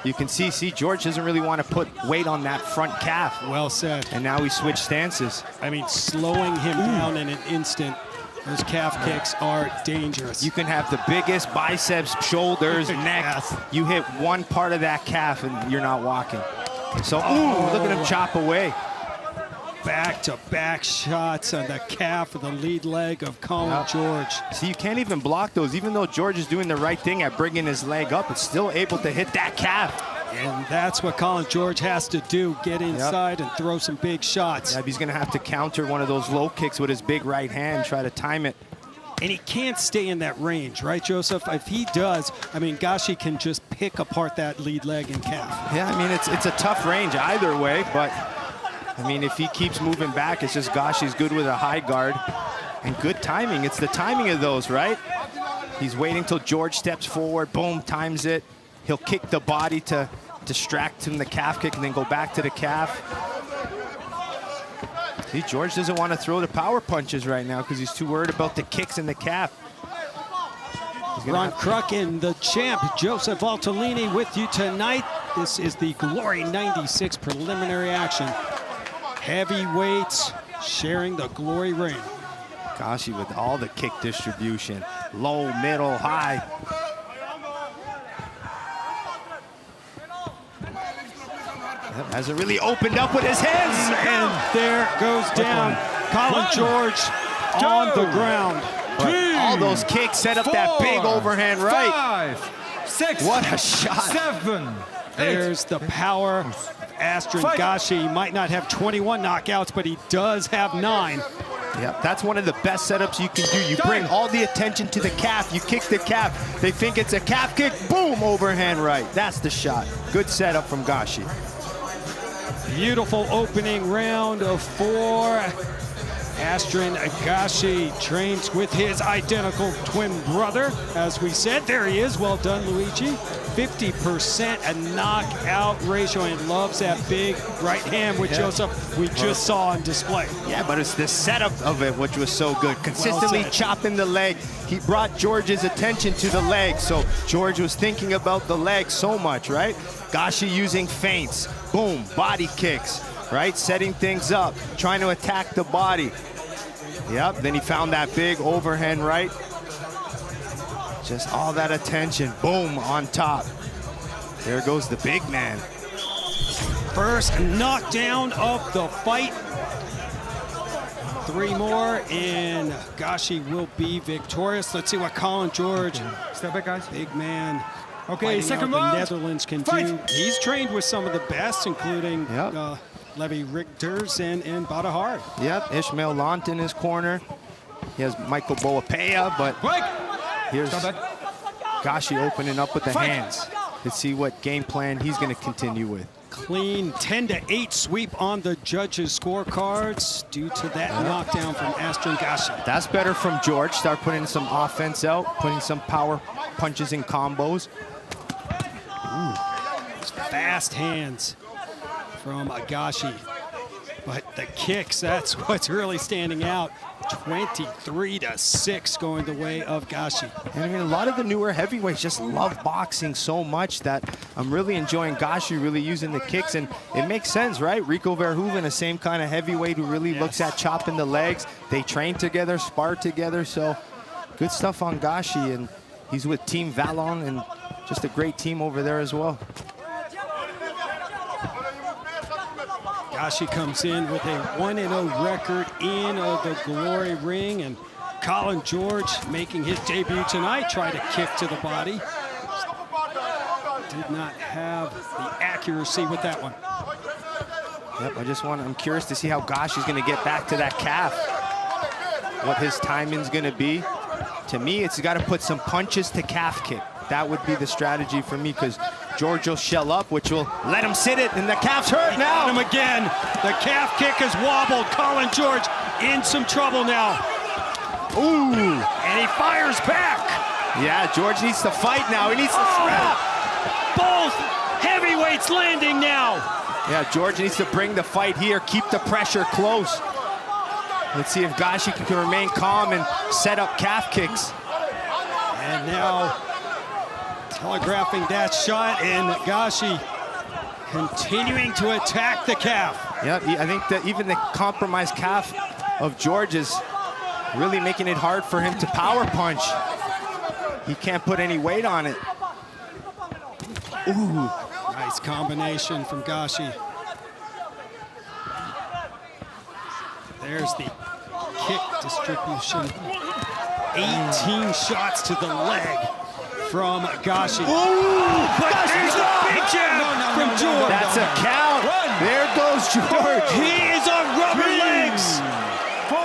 Speaker 5: You can see George doesn't really want to put weight on that front calf.
Speaker 6: Well said.
Speaker 5: And now he switched stances.
Speaker 6: I mean, slowing him down in an instant. Those calf kicks are dangerous.
Speaker 5: You can have the biggest biceps, shoulders, neck.
Speaker 6: Yes.
Speaker 5: You hit one part of that calf and you're not walking. So, look at him chop away.
Speaker 6: Back-to-back shots on the calf of the lead leg of Colin George.
Speaker 5: See, you can't even block those. Even though George is doing the right thing at bringing his leg up, it's still able to hit that calf.
Speaker 6: And that's what Colin George has to do, get inside and throw some big shots.
Speaker 5: Yeah, he's going to have to counter one of those low kicks with his big right hand, try to time it.
Speaker 6: And he can't stay in that range, right, Joseph? If he does, I mean, Gashi can just pick apart that lead leg and calf.
Speaker 5: Yeah, I mean, it's a tough range either way, but I mean, if he keeps moving back, it's just Gashi's good with a high guard and good timing. It's the timing of those, right? He's waiting till George steps forward, boom, times it. He'll kick the body to distract him, the calf kick, and then go back to the calf. See, George doesn't want to throw the power punches right now because he's too worried about the kicks in the calf.
Speaker 6: Ron Krucken, the champ, Joseph Altolini with you tonight. This is the Glory 96 preliminary action. Heavyweights sharing the Glory ring.
Speaker 5: Gashi with all the kick distribution. Low, middle, high. Hasn't really opened up with his hands.
Speaker 6: And there goes down Colin George on the ground.
Speaker 5: But all those kicks set up that big overhand right.
Speaker 11: 5, 6,
Speaker 5: what a shot.
Speaker 11: 7.
Speaker 6: There's the power of Astrid Gashi. He might not have 21 knockouts, but he does have 9.
Speaker 5: Yeah, that's one of the best setups you can do. You bring all the attention to the calf. You kick the calf. They think it's a calf kick. Boom, overhand right. That's the shot. Good setup from Gashi.
Speaker 6: Beautiful opening round of 4. Astrid Gashi trains with his identical twin brother. As we said, there he is. Well done, Luigi. 50% a knockout ratio, and loves that big right hand, which Joseph we just saw on display.
Speaker 5: Yeah, but it's the setup of it which was so good. Consistently chopping the leg. He brought George's attention to the leg, so George was thinking about the leg so much, right? Gashi using feints, boom, body kicks, right? Setting things up, trying to attack the body. Yep, then he found that big overhand right. Just all that attention, boom, on top. There goes the big man.
Speaker 6: First knockdown of the fight. 3 more, and Gashi will be victorious. Let's see what Colin George,
Speaker 11: Step back, guys.
Speaker 6: big man,
Speaker 11: Okay, second
Speaker 6: the
Speaker 11: round.
Speaker 6: Netherlands can
Speaker 11: Fight.
Speaker 6: do. He's trained with some of the best, including Levi Richters and Badahari.
Speaker 5: Yep, Ishmael Lant in his corner. He has Michael Boapea, but here's Gashi opening up with the hands. Let's see what game plan he's going to continue with.
Speaker 6: Clean 10-8 sweep on the judges' scorecards due to that knockdown from Astrid Gashi.
Speaker 5: That's better from George. Start putting some offense out, putting some power punches and combos.
Speaker 6: Fast hands from Gashi. But the kicks, that's what's really standing out. 23-6 going the way of Gashi.
Speaker 5: And I mean, a lot of the newer heavyweights just love boxing so much that I'm really enjoying Gashi really using the kicks, and it makes sense, right? Rico Verhoeven, the same kind of heavyweight who really looks at chopping the legs. They train together, spar together, so good stuff on Gashi, and he's with Team Valon, and just a great team over there as well.
Speaker 6: Gashi comes in with a 1-0 record in the Glory ring, and Colin George making his debut tonight, tried to kick to the body. Did not have the accuracy with that one.
Speaker 5: Yep, I'm curious to see how Gashi's gonna get back to that calf. What his timing's gonna be. To me, it's gotta put some punches to calf kick. That would be the strategy for me, because George will shell up, which will let him sit it, and the calf's hurt now.
Speaker 6: Got him again. The calf kick has wobbled. Colin George in some trouble now.
Speaker 5: Ooh.
Speaker 6: And he fires back.
Speaker 5: Yeah, George needs to fight now. He needs to scrap.
Speaker 6: Both heavyweights landing now.
Speaker 5: Yeah, George needs to bring the fight here, keep the pressure close. Let's see if Gashi can remain calm and set up calf kicks.
Speaker 6: And now telegraphing that shot, and Gashi continuing to attack the calf.
Speaker 5: Yeah, I think that even the compromised calf of George is really making it hard for him to power punch. He can't put any weight on it.
Speaker 6: Ooh, nice combination from Gashi. There's the kick distribution. 18 shots to the leg from Gashi.
Speaker 5: Ooh,
Speaker 6: but there's a big jab from George.
Speaker 5: That's a count. There goes George.
Speaker 6: He is on rubber legs.
Speaker 11: 4,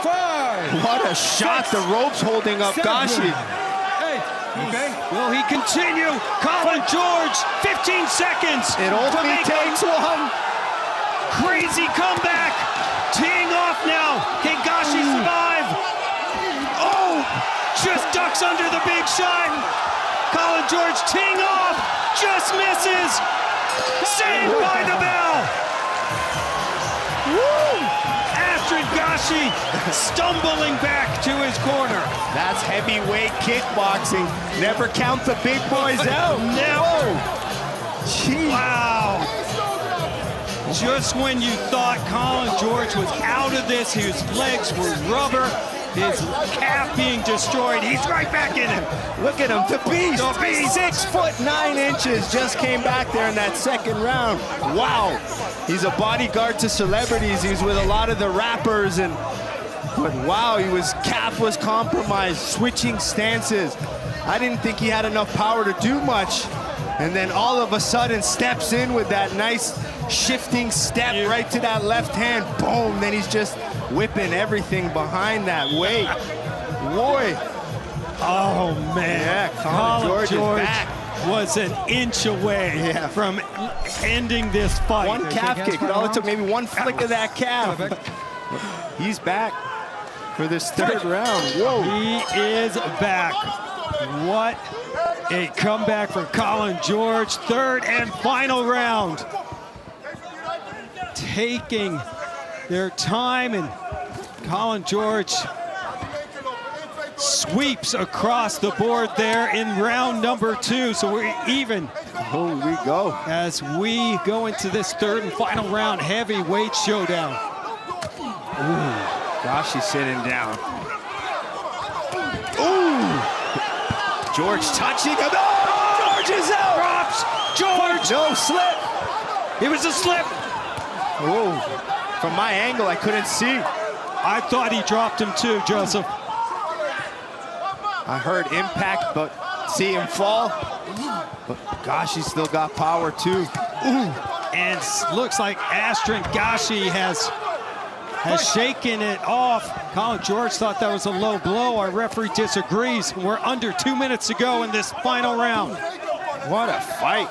Speaker 11: 5.
Speaker 5: What a shot. The rope's holding up Gashi.
Speaker 11: 8. Okay.
Speaker 6: Will he continue? Colin George, 15 seconds.
Speaker 5: It only takes one.
Speaker 6: Crazy comeback. Teeing off now. Can Gashi survive? Oh, just ducks under the big shot. Colin George teeing off. Just misses. Saved by the bell.
Speaker 5: Woo!
Speaker 6: Gashi stumbling back to his corner.
Speaker 5: That's heavyweight kickboxing. Never count the big boys out.
Speaker 6: Never.
Speaker 5: Jeez.
Speaker 6: Wow. Just when you thought Colin George was out of this, his legs were rubber, his calf being destroyed, he's right back in it.
Speaker 5: Look at him, the beast.
Speaker 6: The beast.
Speaker 5: 6'9" just came back there in that second round. Wow. He's a bodyguard to celebrities. He's with a lot of the rappers, but wow, his calf was compromised, switching stances. I didn't think he had enough power to do much. And then all of a sudden steps in with that nice shifting step right to that left hand. Boom, then he's just whipping everything behind that weight. Boy.
Speaker 6: Oh man.
Speaker 5: Yeah,
Speaker 6: Colin George
Speaker 5: is back.
Speaker 6: was an inch away from ending this fight.
Speaker 5: One calf kick, but all it took maybe one flick of that calf. He's back for this third round. Whoa.
Speaker 6: He is back. What a comeback for Colin George. Third and final round. Taking their time, and Colin George sweeps across the board there in round number 2. So we're even.
Speaker 5: Oh, we go.
Speaker 6: As we go into this third and final round, heavyweight showdown.
Speaker 5: Ooh, Gashi sitting down. Ooh! George touching him. Oh, George is out!
Speaker 6: Drops! George!
Speaker 5: No slip!
Speaker 6: It was a slip!
Speaker 5: Oh, from my angle, I couldn't see.
Speaker 6: I thought he dropped him too, Joseph.
Speaker 5: I heard impact, but see him fall. But gosh, he still got power too.
Speaker 6: Ooh. And looks like Astrid Gashi has shaken it off. Colin George thought that was a low blow. Our referee disagrees. We're under 2 minutes to go in this final round.
Speaker 5: What a fight.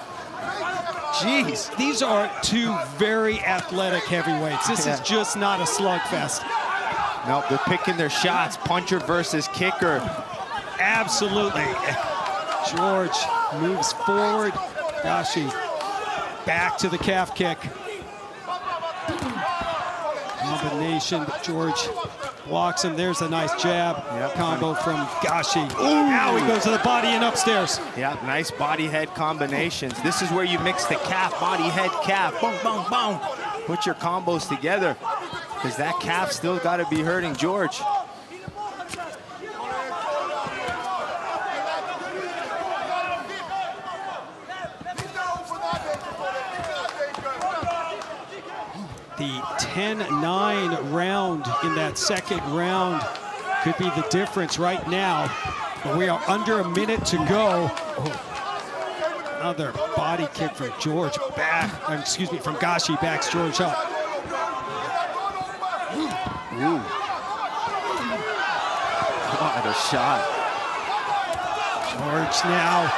Speaker 5: Jeez.
Speaker 6: These are two very athletic heavyweights. This is just not a slugfest.
Speaker 5: Nope, they're picking their shots. Puncher versus kicker.
Speaker 6: Absolutely. George moves forward. Gashi back to the calf kick. Combination, but George blocks him. There's a nice jab combo from Gashi. Ooh. Now he goes to the body and upstairs.
Speaker 5: Yeah, nice body head combinations. This is where you mix the calf, body head, calf. Boom, boom, boom. Put your combos together, because that calf still got to be hurting George.
Speaker 6: The 10-9 round in that second round could be the difference right now. But we are under a minute to go. Oh. Another body kick from George back. Excuse me, from Gashi backs George up.
Speaker 5: Ooh. What a shot.
Speaker 6: George now,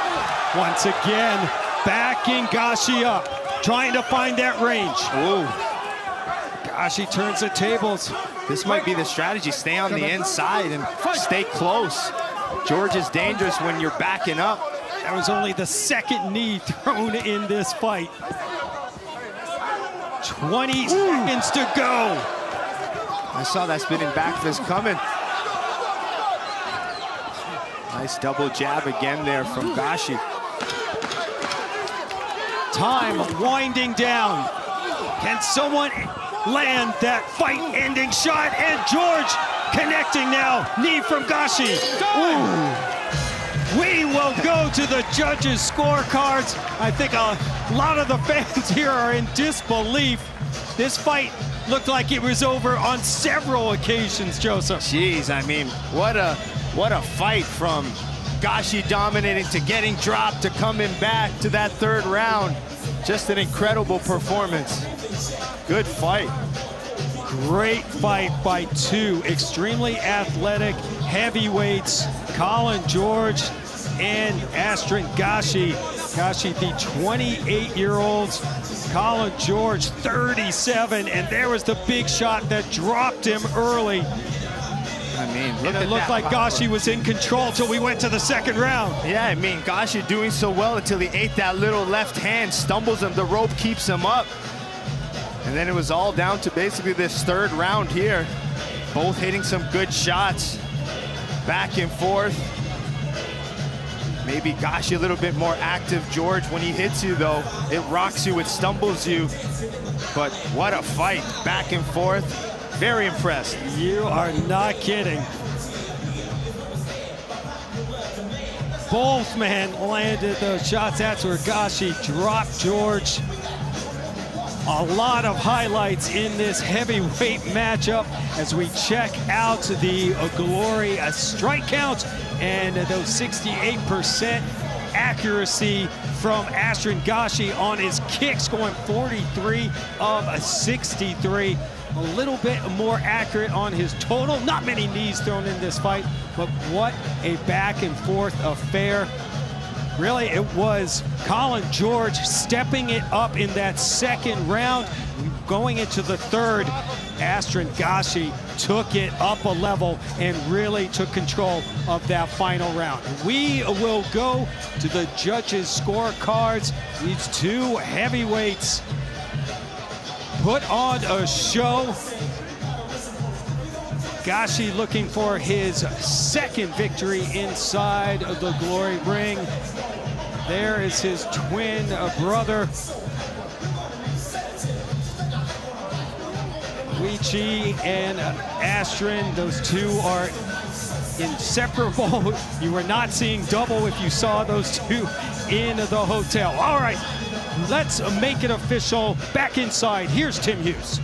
Speaker 6: once again, backing Gashi up, trying to find that range.
Speaker 5: Ooh.
Speaker 6: Gashi turns the tables.
Speaker 5: This might be the strategy. Stay on the inside and stay close. George is dangerous when you're backing up.
Speaker 6: That was only the second knee thrown in this fight. 20 seconds to go.
Speaker 5: I saw that spinning back fist coming. Nice double jab again there from Gashi.
Speaker 6: Time winding down. Can someone land that fight-ending shot? And George connecting now. Knee from Gashi. Ooh. We will go to the judges' scorecards. I think a lot of the fans here are in disbelief. This fight looked like it was over on several occasions, Joseph.
Speaker 5: Jeez, I mean, what a fight, from Gashi dominating to getting dropped to coming back to that third round. Just an incredible performance. Good fight.
Speaker 6: Great fight by two extremely athletic heavyweights, Colin George and Astrid Gashi. Gashi, the 28-year-old, Colin George, 37, and there was the big shot that dropped him early.
Speaker 5: I mean, look at
Speaker 6: it looked like Gashi was in control till we went to the second round.
Speaker 5: Yeah, I mean, Gashi doing so well until he ate that little left hand, stumbles him, the rope keeps him up. And then it was all down to basically this third round here. Both hitting some good shots. Back and forth. Maybe Gashi a little bit more active, George. When he hits you, though, it rocks you, it stumbles you. But what a fight, back and forth. Very impressed.
Speaker 6: You are not kidding. Both men landed those shots. That's where Gashi dropped George. A lot of highlights in this heavyweight matchup as we check out the Glory strike counts and those 68% accuracy from Astrid Gashi on his kicks, going 43 of 63. A little bit more accurate on his total. Not many knees thrown in this fight, but what a back and forth affair. Really, it was Colin George stepping it up in that second round. Going into the third, Astrid Gashi took it up a level and really took control of that final round. We will go to the judges' scorecards. These two heavyweights put on a show. Gashi looking for his second victory inside of the Glory ring. There is his twin brother, Chirich and Astrid. Those two are inseparable. You were not seeing double if you saw those two in the hotel. All right, let's make it official. Back inside, here's Tim Hughes.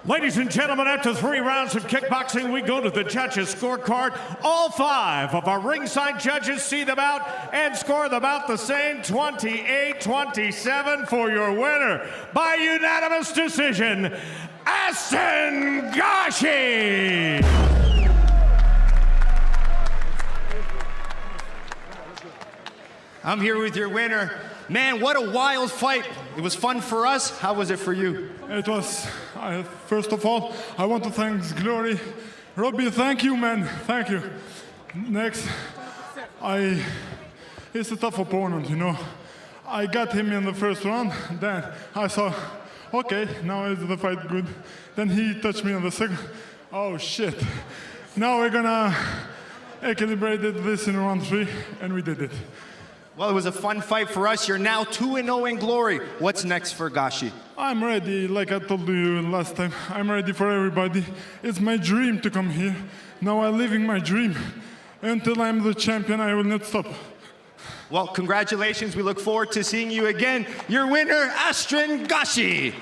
Speaker 2: Ladies and gentlemen, after 3 rounds of kickboxing, we go to the judges' scorecard. All 5 of our ringside judges see the bout and score the bout the same, 28-27 for your winner by unanimous decision, Astrid Gashi.
Speaker 5: I'm here with your winner. Man, what a wild fight. It was fun for us. How was it for you?
Speaker 4: It was, first of all, I want to thank Glory. Robbie, thank you, man. Thank you. Next, he's a tough opponent, you know. I got him in the first round. Then I saw, okay, now is the fight good. Then he touched me on the second. Oh, shit. Now we're gonna equilibrate this in round 3, and we did it.
Speaker 5: Well, it was a fun fight for us. You're now 2-0 in Glory. What's next for Gashi?
Speaker 4: I'm ready, like I told you last time. I'm ready for everybody. It's my dream to come here. Now I'm living my dream. Until I'm the champion, I will not stop.
Speaker 5: Well, congratulations. We look forward to seeing you again. Your winner, Astrid Gashi.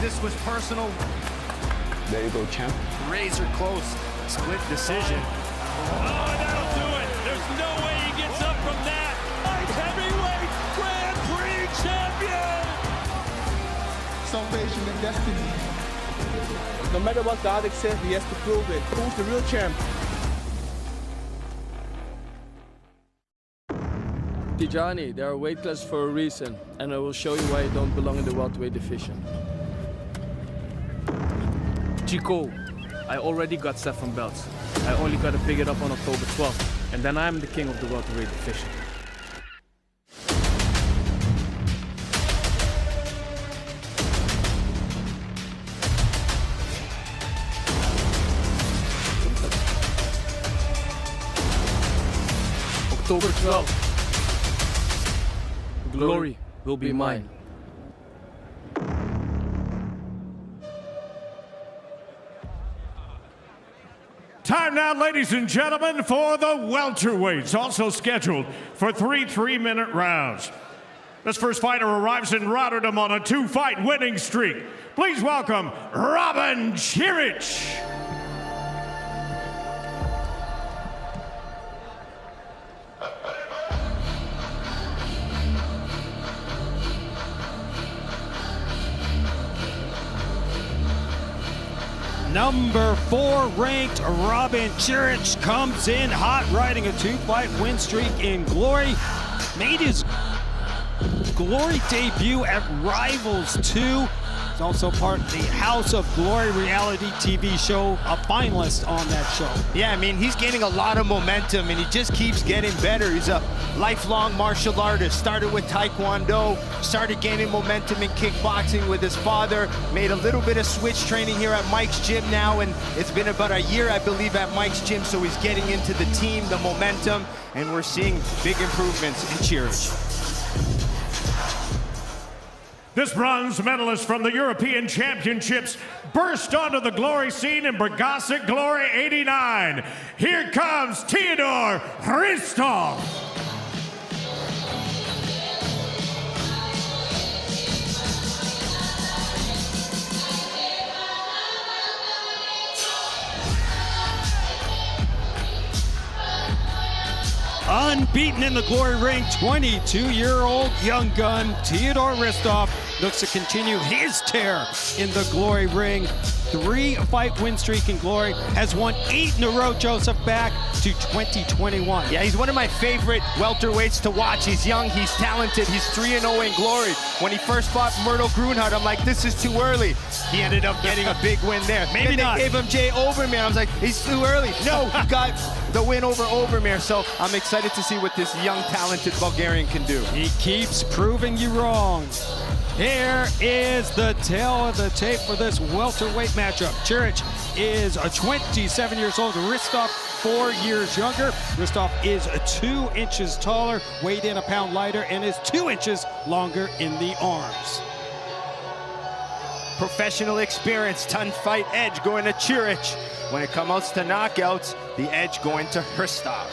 Speaker 5: This was personal.
Speaker 8: There you go, champ.
Speaker 5: Razor close. Split decision.
Speaker 6: Oh, that'll do it. There's no way he gets up from that. Light heavyweight Grand Prix champion.
Speaker 4: Salvation and destiny.
Speaker 7: No matter what God says, he has to prove it. Who's the real champ? Tijani, they are weight class for a reason, and I will show you why you don't belong in the welterweight division. Chico, I already got 7 belts. I only got to pick it up on October 12th, and then I'm the king of the welterweight division. October 12th. Glory will be mine.
Speaker 2: Time now, ladies and gentlemen, for the welterweights, also scheduled for 3 3-minute rounds. This first fighter arrives in Rotterdam on a 2-fight winning streak. Please welcome Robin Chirich.
Speaker 6: Number 4 ranked Robin Chirich comes in hot, riding a 2-fight win streak in Glory. Made his Glory debut at Rivals 2. He's also part of the House of Glory reality TV show, a finalist on that show.
Speaker 5: Yeah, I mean, he's gaining a lot of momentum and he just keeps getting better. He's a lifelong martial artist. Started with Taekwondo, started gaining momentum in kickboxing with his father, made a little bit of switch training here at Mike's gym now, and it's been about a year, I believe, at Mike's gym, so he's getting into the team, the momentum, and we're seeing big improvements in Chirich.
Speaker 2: This bronze medalist from the European Championships burst onto the Glory scene in Burgasset Glory 89. Here comes Theodor Christoff.
Speaker 6: Unbeaten in the Glory ring, 22-year-old young gun Theodor Christoff looks to continue his tear in the Glory ring. 3-fight win streak in Glory, has won 8 in a row, Joseph, back to 2021.
Speaker 5: Yeah, he's one of my favorite welterweights to watch. He's young, he's talented, he's 3-0 in Glory. When he first fought Myrtle Grunhardt, I'm like, this is too early. He ended up getting a big win there.
Speaker 6: Maybe
Speaker 5: then
Speaker 6: not.
Speaker 5: They gave him Jay Overmare. I was like, he's too early. No, he got the win over Overmare. So I'm excited to see what this young, talented Bulgarian can do.
Speaker 6: He keeps proving you wrong. Here is the tail of the tape for this welterweight matchup. Chirich is 27 years old. Christoff 4 years younger. Christoff is 2 inches taller, weighed in a pound lighter, and is 2 inches longer in the arms.
Speaker 5: Professional experience, ton fight edge going to Chirich. When it comes to knockouts, the edge going to Christoff.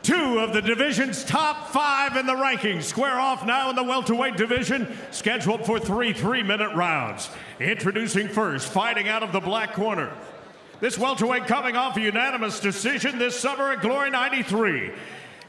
Speaker 2: Two of the division's top 5 in the rankings square off now in the welterweight division, scheduled for 3 3-minute rounds. Introducing first, fighting out of the black corner. This welterweight coming off a unanimous decision this summer at Glory 93.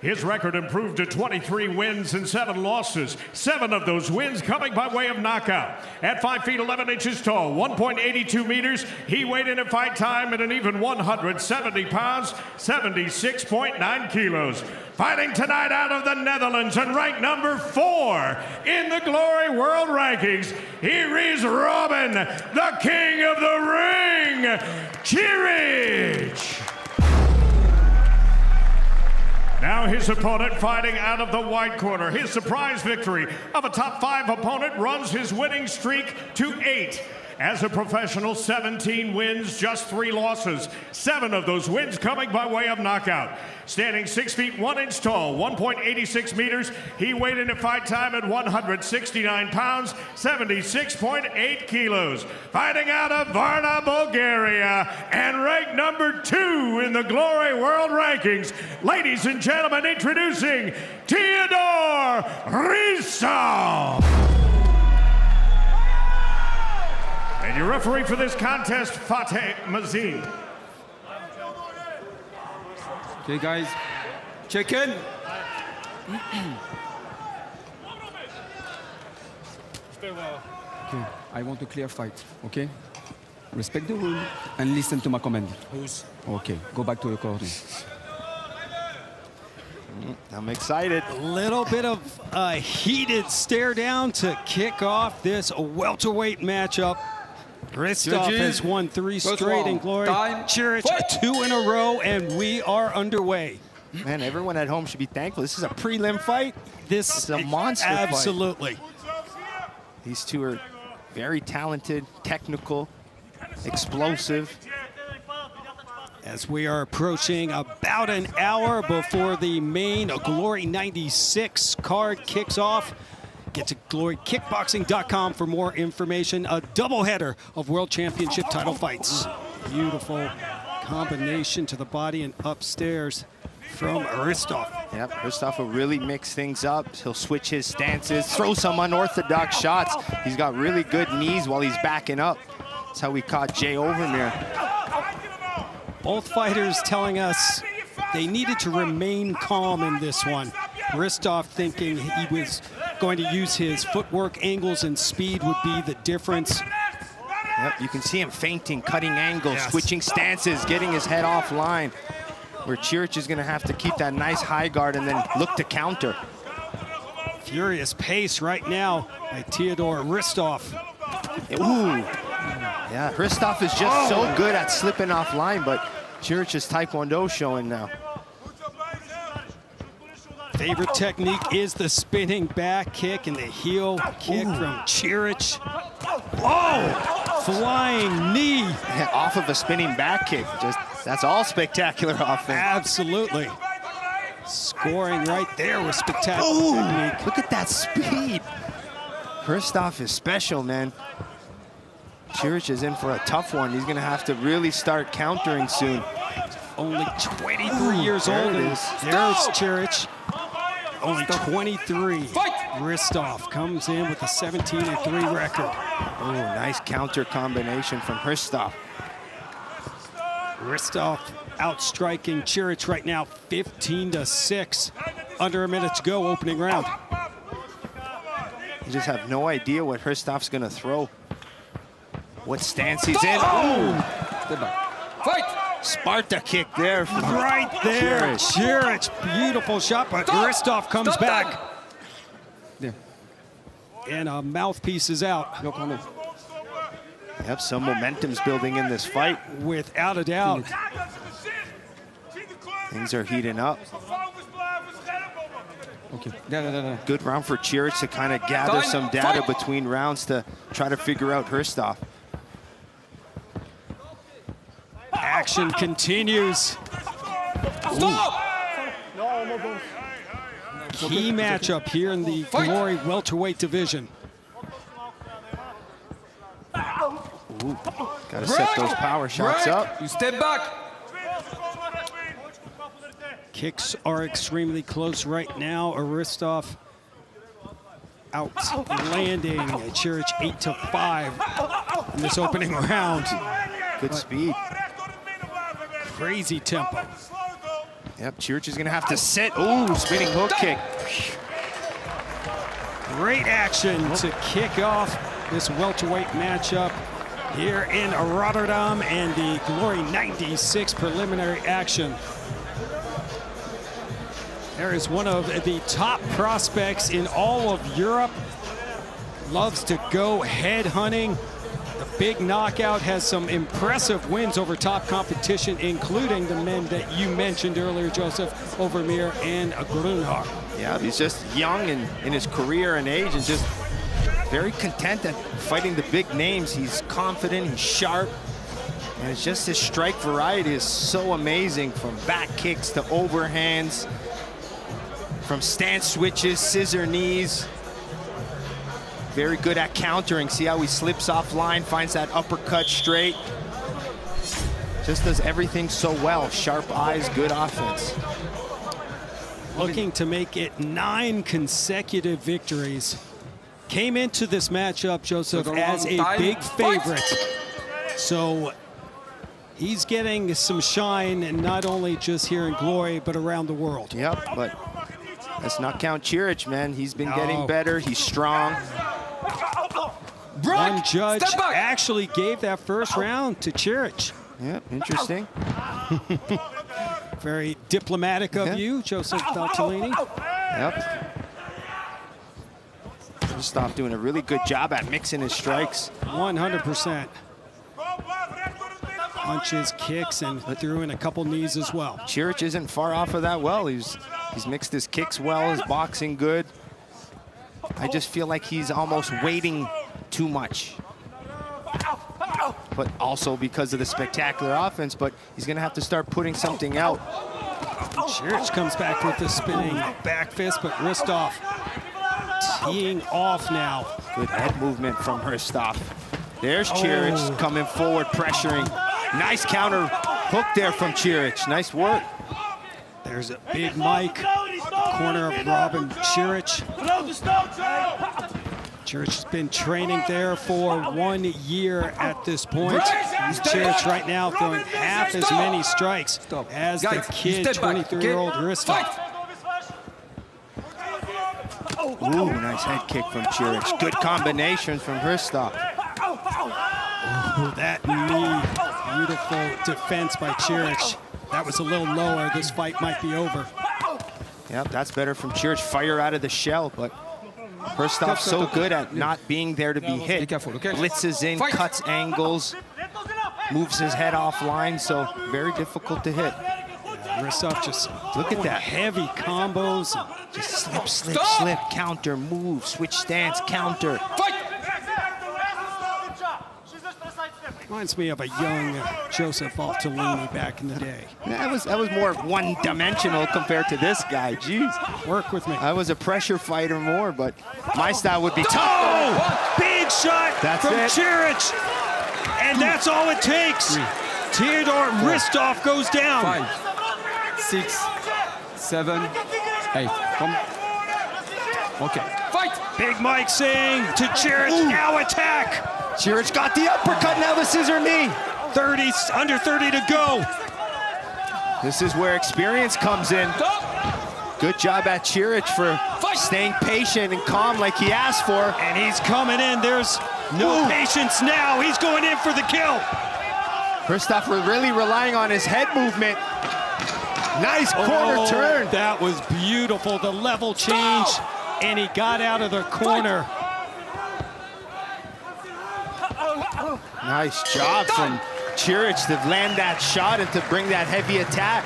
Speaker 2: His record improved to 23 wins and 7 losses. 7 of those wins coming by way of knockout. At 5 feet 11 inches tall, 1.82 meters, he weighed in at fight time at an even 170 pounds, 76.9 kilos. Fighting tonight out of the Netherlands and ranked number 4 in the Glory World Rankings, here is Robin, the king of the ring, Chirich. Now his opponent fighting out of the white corner. His surprise victory of a top 5 opponent runs his winning streak to 8. As a professional, 17 wins, just 3 losses. 7 of those wins coming by way of knockout. Standing 6 feet 1 inch tall, 1.86 meters, he weighed in at fight time at 169 pounds, 76.8 kilos. Fighting out of Varna, Bulgaria, and ranked number 2 in the Glory World Rankings. Ladies and gentlemen, introducing Theodor Christoff. And your referee for this contest, Fateh Mazin.
Speaker 9: Okay, guys, check in. Okay, I want a clear fight, okay? Respect the rule and listen to my command. Okay, go back to your corner.
Speaker 5: I'm excited.
Speaker 6: A little bit of a heated stare down to kick off this welterweight matchup. Christoff has won 3 straight in Glory. Chirich 2 in a row, and we are underway.
Speaker 5: Man, everyone at home should be thankful. This is a prelim fight. This is a monster fight.
Speaker 6: Absolutely.
Speaker 5: These two are very talented, technical, explosive.
Speaker 6: As we are approaching about an hour before the main Glory 96 card kicks off. Get to glorykickboxing.com for more information. A doubleheader of World Championship title fights. Beautiful combination to the body and upstairs from Christoff.
Speaker 5: Yep, Christoff will really mix things up. He'll switch his stances, throw some unorthodox shots. He's got really good knees while he's backing up. That's how we caught Jay Overmare.
Speaker 6: Both fighters telling us they needed to remain calm in this one. Christoff thinking he was going to use his footwork, angles, and speed would be the difference.
Speaker 5: Yep, you can see him feinting, cutting angles, switching stances, getting his head offline. Where Chirich is going to have to keep that nice high guard and then look to counter.
Speaker 6: Furious pace right now by Theodor Christoff.
Speaker 5: Ooh. Yeah, Christoff is just so good at slipping offline, but Chirich's Taekwondo showing now.
Speaker 6: Favorite technique is the spinning back kick and the heel kick from Chirich. Oh, flying knee.
Speaker 5: Yeah, off of a spinning back kick. That's all spectacular offense.
Speaker 6: Absolutely. Scoring right there with spectacular technique.
Speaker 5: Look at that speed. Christoff is special, man. Chirich is in for a tough one. He's gonna have to really start countering soon.
Speaker 6: Only 23 years old. There's Chirich. Only 23. Christoff comes in with a 17-3 record.
Speaker 5: Oh, nice counter combination from Christoff.
Speaker 6: Christoff outstriking Chirich right now, 15-6. Under a minute to go, opening round.
Speaker 5: You just have no idea what Christoff's gonna throw. What stance he's in. Fight! Sparta kick there.
Speaker 6: Right there, Chirich. Beautiful shot, but Christoff comes back.
Speaker 9: There.
Speaker 6: And a mouthpiece is out.
Speaker 9: No comment.
Speaker 5: Yep, some momentum's building in this fight.
Speaker 6: Without a doubt.
Speaker 5: Things are heating up.
Speaker 9: Okay. There.
Speaker 5: Good round for Chirich to kind of gather some data between rounds to try to figure out Christoff.
Speaker 6: Action continues. Key matchup here in the Glory welterweight division.
Speaker 5: Got to set those power shots up.
Speaker 10: You step back.
Speaker 6: Kicks are extremely close right now. Christoff out landing Chirich 8-5 in this opening round.
Speaker 5: Good speed.
Speaker 6: Crazy tempo.
Speaker 5: Yep, Chirich is gonna have to sit. Ooh, spinning hook kick.
Speaker 6: Great action to kick off this welterweight matchup here in Rotterdam and the Glory 96 preliminary action. There is one of the top prospects in all of Europe. Loves to go head hunting. The big knockout, has some impressive wins over top competition, including the men that you mentioned earlier, Joseph, Overmeer and Grunhard.
Speaker 5: Yeah, he's just young in his career and age and just very content at fighting the big names. He's confident, he's sharp, and it's just his strike variety is so amazing, from back kicks to overhands, from stance switches, scissor knees. Very good at countering. See how he slips offline, finds that uppercut straight. Just does everything so well. Sharp eyes, good offense.
Speaker 6: Looking to make it 9 consecutive victories. Came into this matchup, Joseph, as a big favorite. So he's getting some shine, and not only just here in Glory, but around the world.
Speaker 5: Yep, but let's not count Chirich, man. He's been getting better. He's strong.
Speaker 6: One judge actually gave that first round to Chirich.
Speaker 5: Yep, interesting.
Speaker 6: Very diplomatic of you, Joseph Valtellini.
Speaker 5: Yep. Christoff doing a really good job at mixing his strikes.
Speaker 6: 100%. Punches, kicks, and threw in a couple knees as well.
Speaker 5: Chirich isn't far off of that well. He's mixed his kicks well, his boxing good. I just feel like he's almost waiting too much. But also because of the spectacular offense, but he's gonna have to start putting something out.
Speaker 6: Chirich comes back with the spinning back fist, but Christoff teeing off now.
Speaker 5: Good head movement from Christoff. There's Chirich coming forward, pressuring. Nice counter hook there from Chirich. Nice work.
Speaker 6: There's a big Mike, corner of Robin Chirich. Chirich has been training there for 1 year at this point. Chirich right now throwing half as many strikes as the kid, 23-year-old Christoff.
Speaker 5: Ooh, nice head kick from Chirich. Good combinations from Christoff.
Speaker 6: Ooh, that knee. Beautiful defense by Chirich. That was a little lower. This fight might be over.
Speaker 5: Yep, that's better from Chirich. Fire out of the shell, but Christoff's so good at not being there to be hit.
Speaker 9: Be careful, okay?
Speaker 5: Blitzes in, cuts angles, moves his head offline, so very difficult to hit.
Speaker 6: Christoff just
Speaker 5: Look at that.
Speaker 6: heavy combos.
Speaker 5: Just slip, slip, slip, counter, move, switch stance, counter.
Speaker 10: Fight!
Speaker 6: Reminds me of a young Joseph Altolini back in the day.
Speaker 5: That was more one-dimensional compared to this guy. Jeez.
Speaker 6: Work with me.
Speaker 5: I was a pressure fighter more, but my style would be tough.
Speaker 6: Oh! Big shot
Speaker 5: That's
Speaker 6: from
Speaker 5: it.
Speaker 6: Chirich. And that's all it takes. Theodore Christoff goes down.
Speaker 9: 5, 6, 7, 8. Come. Okay.
Speaker 10: Fight!
Speaker 6: Big Mike saying to Chirich, now attack.
Speaker 5: Chirich got the uppercut, now the scissor knee.
Speaker 6: Under 30 to go.
Speaker 5: This is where experience comes in. Good job at Chirich for staying patient and calm like he asked for.
Speaker 6: And he's coming in. There's no patience now. He's going in for the kill.
Speaker 5: Christoff really relying on his head movement. Nice corner turn.
Speaker 6: That was beautiful. The level change. And he got out of the corner.
Speaker 5: Nice job from Chirich to land that shot and to bring that heavy attack.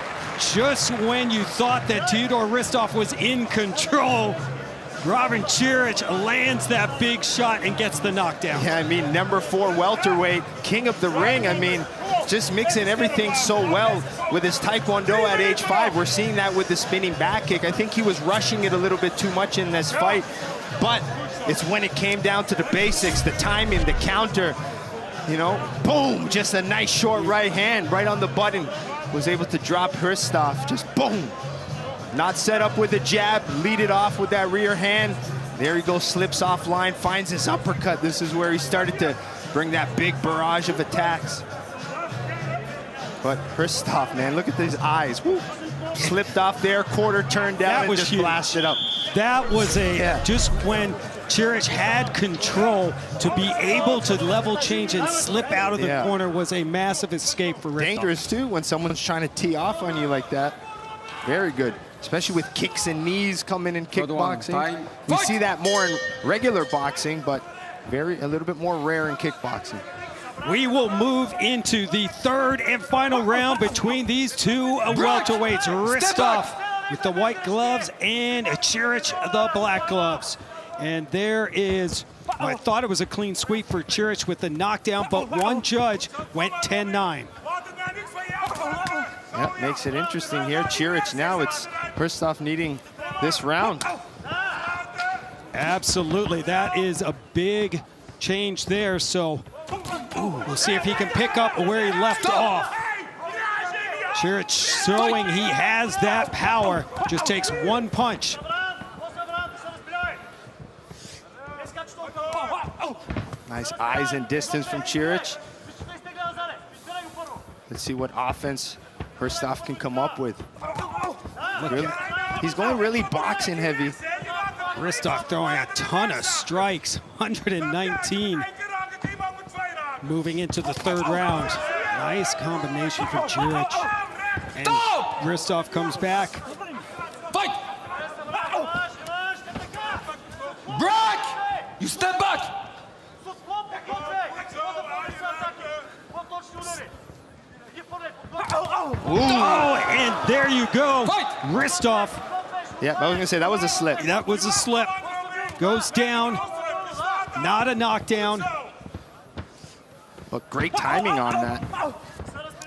Speaker 6: Just when you thought that Theodore Christoff was in control, Robin Chirich lands that big shot and gets the knockdown.
Speaker 5: Yeah, I mean, number 4 welterweight, king of the ring. I mean, just mixing everything so well with his Taekwondo at age 5. We're seeing that with the spinning back kick. I think he was rushing it a little bit too much in this fight, but it's when it came down to the basics, the timing, the counter, you know, boom, just a nice short right hand right on the button. Was able to drop Christoff, just boom. Not set up with a jab, lead it off with that rear hand. There he goes, slips offline, finds his uppercut. This is where he started to bring that big barrage of attacks. But Christoff, man, look at these eyes. Woo. Slipped off there, quarter turned down, and just
Speaker 6: huge.
Speaker 5: blasted up.
Speaker 6: That was just when Chirich had control to be able to level change and slip out of the corner was a massive escape for Christoff.
Speaker 5: Dangerous too when someone's trying to tee off on you like that. Very good, especially with kicks and knees coming in kickboxing. We see that more in regular boxing, but a little bit more rare in kickboxing.
Speaker 6: We will move into the third and final round between these two welterweights. Christoff with the white gloves and Chirich the black gloves. And there is, I thought it was a clean sweep for Chirich with the knockdown, but one judge went 10-9.
Speaker 5: Yep, makes it interesting here. Chirich now, it's Christoff needing this round.
Speaker 6: Absolutely, that is a big change there. So we'll see if he can pick up where he left off. Chirich showing he has that power, just takes one punch.
Speaker 5: Nice eyes and distance from Chirich. Let's see what offense Christoff can come up with. Really, he's going really boxing heavy.
Speaker 6: Christoff throwing a ton of strikes, 119. Moving into the third round. Nice combination from Chirich. And Christoff comes back.
Speaker 10: Fight! Break! You step back!
Speaker 6: Oh, and there you go. Christoff.
Speaker 5: Yeah, I was gonna say that was a slip.
Speaker 6: That was a slip. Goes down. Not a knockdown.
Speaker 5: But great timing on that.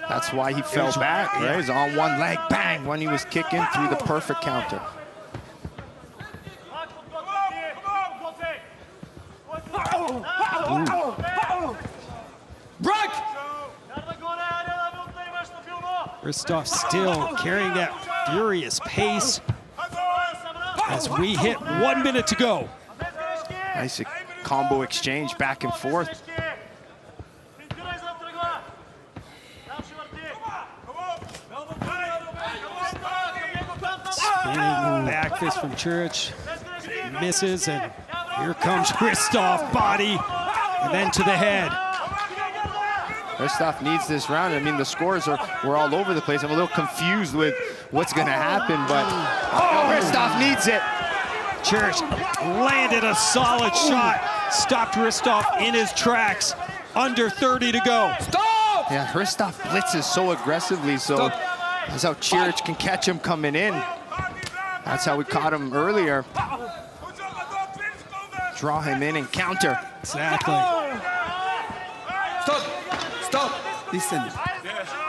Speaker 5: That's why he fell back, right? He's on one leg, bang, when he was kicking through the perfect counter.
Speaker 10: Break!
Speaker 6: Christoff still carrying that furious pace as we hit 1 minute to go.
Speaker 5: Nice combo exchange back and forth.
Speaker 6: Spinning back fist from Chirich. misses, and here comes Christoff, body, and then to the head.
Speaker 5: Christoff needs this round. I mean, the scores were all over the place. I'm a little confused with what's going to happen, but Christoff needs it.
Speaker 6: Chirich landed a solid shot, stopped Christoff in his tracks. Under 30 to go.
Speaker 10: Stop!
Speaker 5: Yeah, Christoff blitzes so aggressively, so that's how Chirich can catch him coming in. That's how we caught him earlier. Draw him in and counter.
Speaker 6: Exactly.
Speaker 10: Stop! Stop! Listen.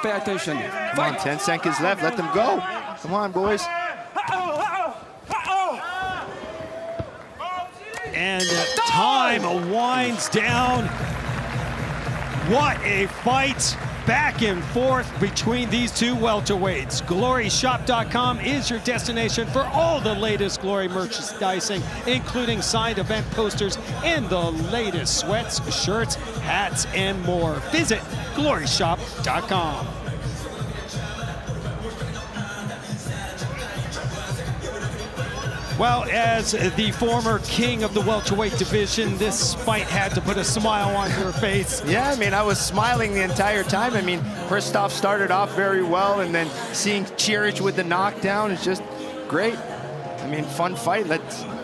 Speaker 10: Pay attention.
Speaker 5: Come on, 10 seconds left. Let them go. Come on, boys.
Speaker 6: And time winds down. What a fight back and forth between these two welterweights. GloryShop.com is your destination for all the latest Glory merchandising, including signed event posters and the latest sweats, shirts, hats, and more. Visit GloryShop.com. Well, as the former king of the welterweight division, this fight had to put a smile on your face.
Speaker 5: Yeah, I mean, I was smiling the entire time. I mean, Christoff started off very well, and then seeing Chirich with the knockdown is just great. I mean, fun fight.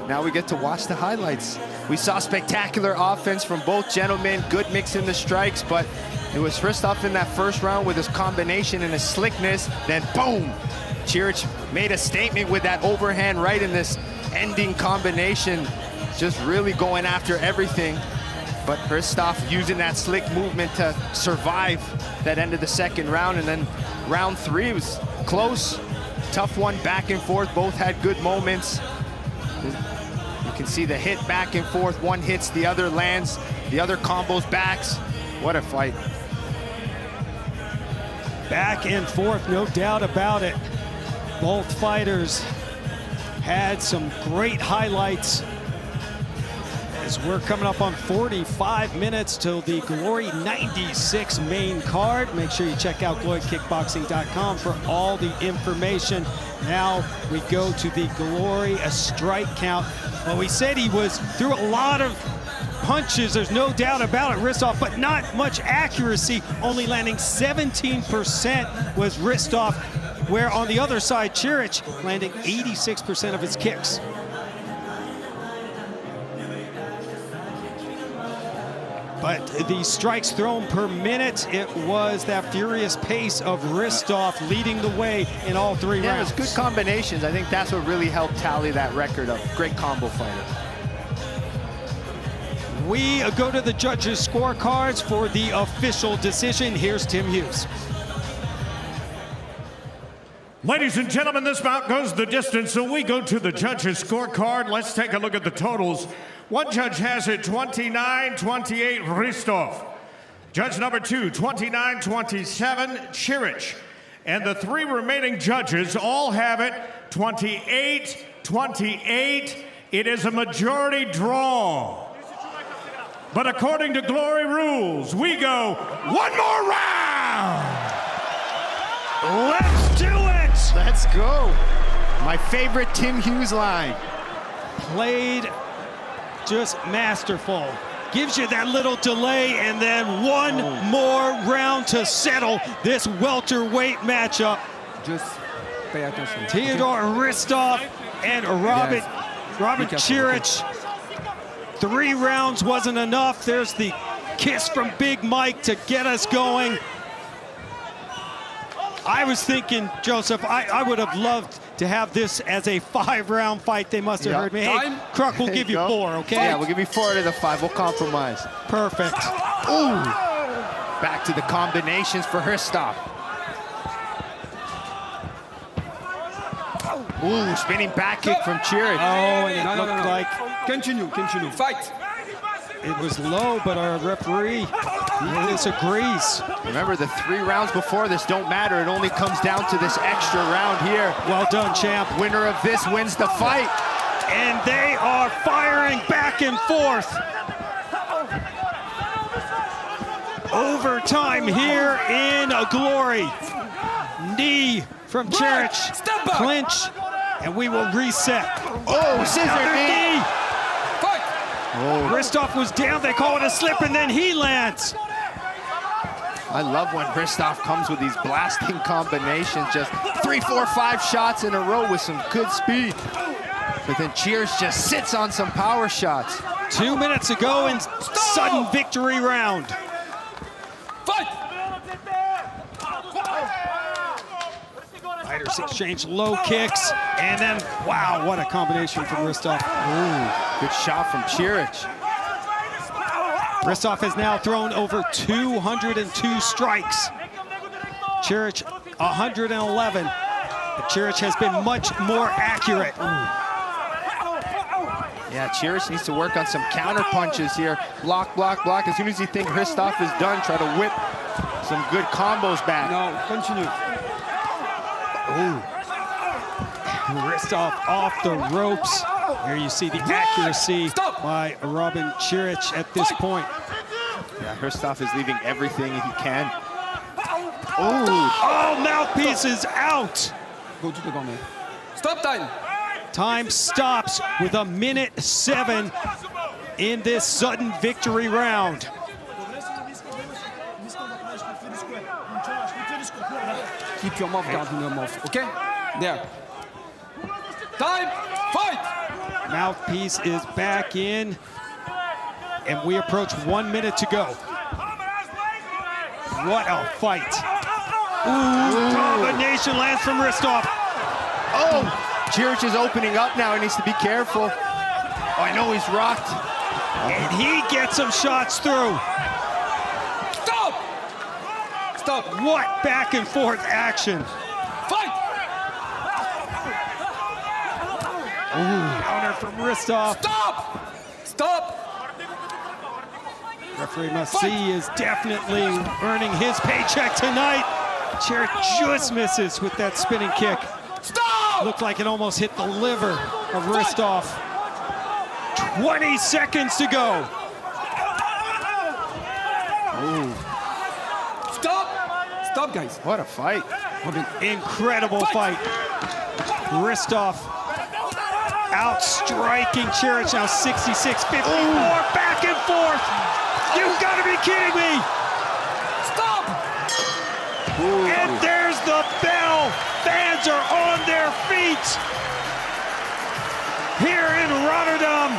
Speaker 5: Now we get to watch the highlights. We saw spectacular offense from both gentlemen, good mix in the strikes, but it was Christoff in that first round with his combination and his slickness, then boom! Chirich made a statement with that overhand right in this ending combination, just really going after everything. But Christoff using that slick movement to survive that end of the second round. And then round 3 was close, tough one, back and forth. Both had good moments. You can see the hit back and forth. One hits, the other lands, the other combos backs. What a fight.
Speaker 6: Back and forth, no doubt about it. Both fighters had some great highlights as we're coming up on 45 minutes till the Glory 96 main card. Make sure you check out GloryKickboxing.com for all the information. Now we go to the Glory strike count. Well, we said he was through a lot of punches, there's no doubt about it, Christoff, but not much accuracy, only landing 17% was Christoff, where on the other side, Chirich landing 86% of his kicks. But the strikes thrown per minute, it was that furious pace of Christoff leading the way in all 3 rounds.
Speaker 5: Yeah, it was good combinations. I think that's what really helped tally that record of great combo fighter.
Speaker 6: We go to the judges' scorecards for the official decision. Here's Tim Hughes.
Speaker 2: Ladies and gentlemen, this bout goes the distance, so we go to the judges' scorecard. Let's take a look at the totals. One judge has it 29-28 Christoff. Judge number 2, 29-27 Chirich. And the 3 remaining judges all have it 28-28. It is a majority draw. But according to Glory rules, we go one more round.
Speaker 6: Let's do it!
Speaker 5: Let's go. My favorite Tim Hughes line.
Speaker 6: Played just masterful. Gives you that little delay and then one more round to settle this welterweight matchup.
Speaker 9: Just pay attention.
Speaker 6: Theodore Christoff and Robert Chirich. 3 rounds wasn't enough. There's the kiss from Big Mike to get us going. I was thinking, Joseph, I would have loved to have this as a 5-round fight. They must have heard me. Hey, Kruk, we'll give you 4, okay?
Speaker 5: Yeah, we'll give you 4 out of the 5. We'll compromise.
Speaker 6: Perfect.
Speaker 5: Ooh. Back to the combinations for Christoff. Ooh, spinning back kick from Chirich.
Speaker 6: Oh, and it looked like...
Speaker 10: Continue. Fight.
Speaker 6: It was low, but our referee disagrees.
Speaker 5: Remember, the 3 rounds before this don't matter. It only comes down to this extra round here.
Speaker 6: Well done, champ.
Speaker 5: Winner of this wins the fight.
Speaker 6: And they are firing back and forth. Overtime here in Glory. Knee from Chirich.
Speaker 10: Step back.
Speaker 6: Clinch. And we will reset.
Speaker 5: Oh, scissor knee.
Speaker 10: Fight!
Speaker 6: Christoff was down, they call it a slip, and then he lands.
Speaker 5: I love when Christoff comes with these blasting combinations, just 3, 4, 5 shots in a row with some good speed. But then Chirich just sits on some power shots.
Speaker 6: 2 minutes ago in sudden victory round.
Speaker 10: Fight!
Speaker 6: Fighters exchange low kicks, and then, wow, what a combination from Christoff.
Speaker 5: Ooh, good shot from Chirich.
Speaker 6: Christoff has now thrown over 202 strikes. Chirich, 111. But Chirich has been much more accurate.
Speaker 5: Yeah, Chirich needs to work on some counter punches here. Block, block, block. As soon as you think Christoff is done, try to whip some good combos back.
Speaker 10: Now, continue.
Speaker 6: Christoff off the ropes. Here you see the accuracy by Robin Chirich at this point.
Speaker 5: Yeah, Christoff is leaving everything he can.
Speaker 6: Oh, mouthpiece is out.
Speaker 10: Go to the corner. Stop time!
Speaker 6: Time stops with 1:07 in this sudden victory round.
Speaker 10: Keep your mouth guard in your mouth, okay? There. Time! Fight!
Speaker 6: Mouthpiece is back in, and we approach 1 minute to go. What a fight. Ooh, combination lands from Christoff.
Speaker 5: Oh, Chirich is opening up now. He needs to be careful. Oh, I know he's rocked.
Speaker 6: And he gets some shots through.
Speaker 10: Stop! Stop!
Speaker 6: What back and forth action.
Speaker 10: Fight!
Speaker 6: Counter from Christoff.
Speaker 10: Stop! Stop!
Speaker 6: Referee must see is definitely earning his paycheck tonight. Chirich just misses with that spinning kick.
Speaker 10: Stop!
Speaker 6: Looked like it almost hit the liver of Christoff. 20 seconds to go.
Speaker 10: Stop! Stop, guys.
Speaker 5: What a fight.
Speaker 6: What an incredible fight. Christoff outstriking Chirich now 66-54. Back and forth. You've got to be kidding me.
Speaker 10: Stop!
Speaker 6: And there's the bell. Fans are on their feet here in Rotterdam.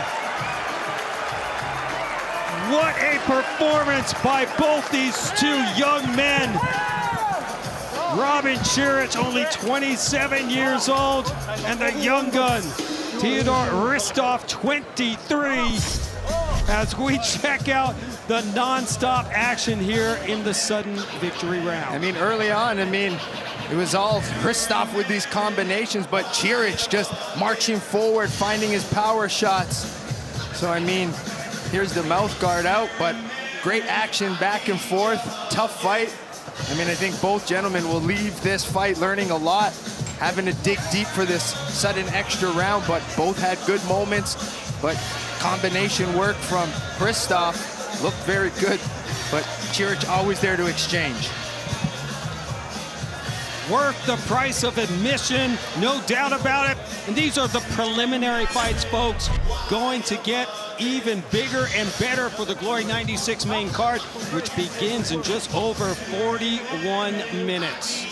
Speaker 6: What a performance by both these two young men. Robin Chirich, only 27 years old, and the young gun, Theodor Christoff, 23. As we check out the non-stop action here in the sudden victory round.
Speaker 5: I mean, early on, it was all Christoff with these combinations, but Chirich just marching forward, finding his power shots. So, I mean, here's the mouth guard out, but great action back and forth, tough fight. I mean, I think both gentlemen will leave this fight learning a lot, having to dig deep for this sudden extra round, but both had good moments. But combination work from Christoff looked very good, but Chirich always there to exchange.
Speaker 6: Worth the price of admission, no doubt about it. And these are the preliminary fights, folks. Going to get even bigger and better for the Glory 96 main card, which begins in just over 41 minutes.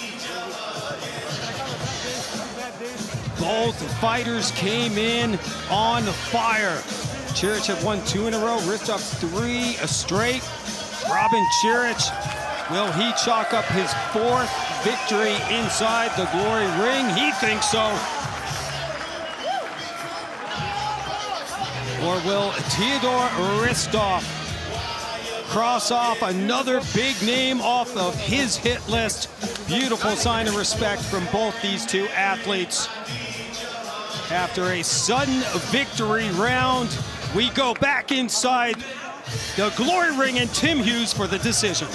Speaker 6: Both fighters came in on fire. Chirich had won 2 in a row, Christoff 3 straight. Robin Chirich, will he chalk up his 4th victory inside the Glory ring? He thinks so. Or will Theodor Christoff cross off another big name off of his hit list? Beautiful sign of respect from both these two athletes. After a sudden victory round, we go back inside the Glory ring and Tim Hughes for the decision.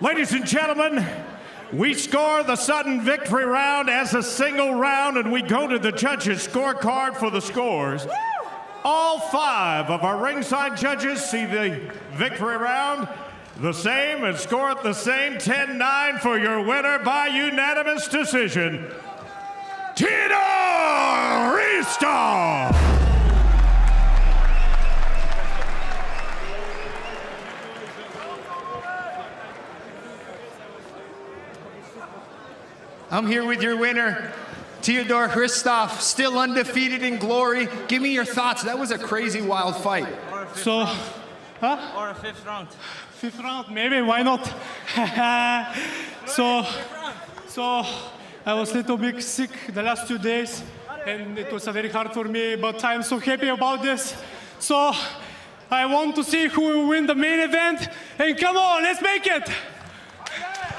Speaker 2: Ladies and gentlemen, we score the sudden victory round as a single round, and we go to the judges' scorecard for the scores. All 5 of our ringside judges see the victory round The same and score it the same, 10-9 for your winner by unanimous decision, Christoff.
Speaker 5: I'm here with your winner, Theodore Christoff, still undefeated in glory. Give me your thoughts. That was a crazy, wild fight.
Speaker 1: So, huh?
Speaker 3: Or a fifth round.
Speaker 1: Fifth round, maybe, why not? so I was a little bit sick the last 2 days, and it was very hard for me, but I'm so happy about this. So I want to see who will win the main event, and come on, let's make it!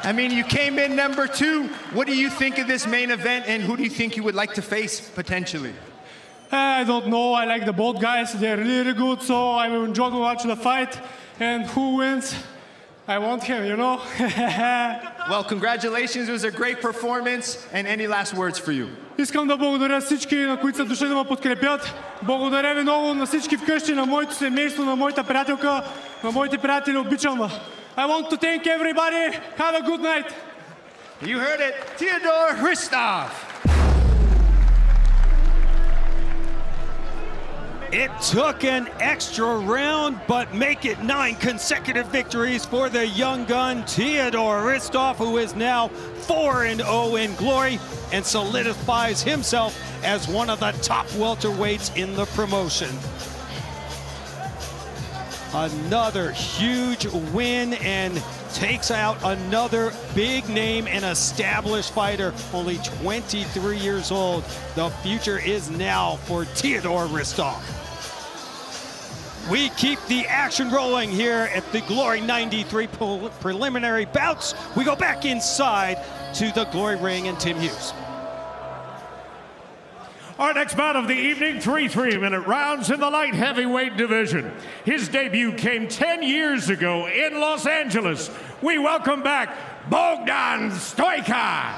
Speaker 5: I mean, you came in number 2. What do you think of this main event, and who do you think you would like to face, potentially?
Speaker 1: I don't know, I like the both guys, they're really good, so I will enjoy to watch the fight. And who wins? I want him, you know?
Speaker 5: Well, congratulations. It was a great performance. And any last words for you?
Speaker 1: Искам да благодаря всички, на които са дошли да ме подкрепят. Благодаря ви много на всички вкъщи, на моето семейство, на моята приятелка, на моите приятели. Обичам ви. I want to thank everybody. Have a good night.
Speaker 5: You heard it. Theodore Christoff.
Speaker 6: It took an extra round, but make it 9 consecutive victories for the young gun, Theodore Christoff, who is now 4-0 in glory and solidifies himself as one of the top welterweights in the promotion. Another huge win and takes out another big name and established fighter, only 23 years old. The future is now for Theodore Christoff. We keep the action rolling here at the Glory 93 preliminary bouts. We go back inside to the Glory Ring and Tim Hughes.
Speaker 2: Our next bout of the evening, 3 3-minute rounds in the light heavyweight division. His debut came 10 years ago in Los Angeles. We welcome back Bogdan Stoica.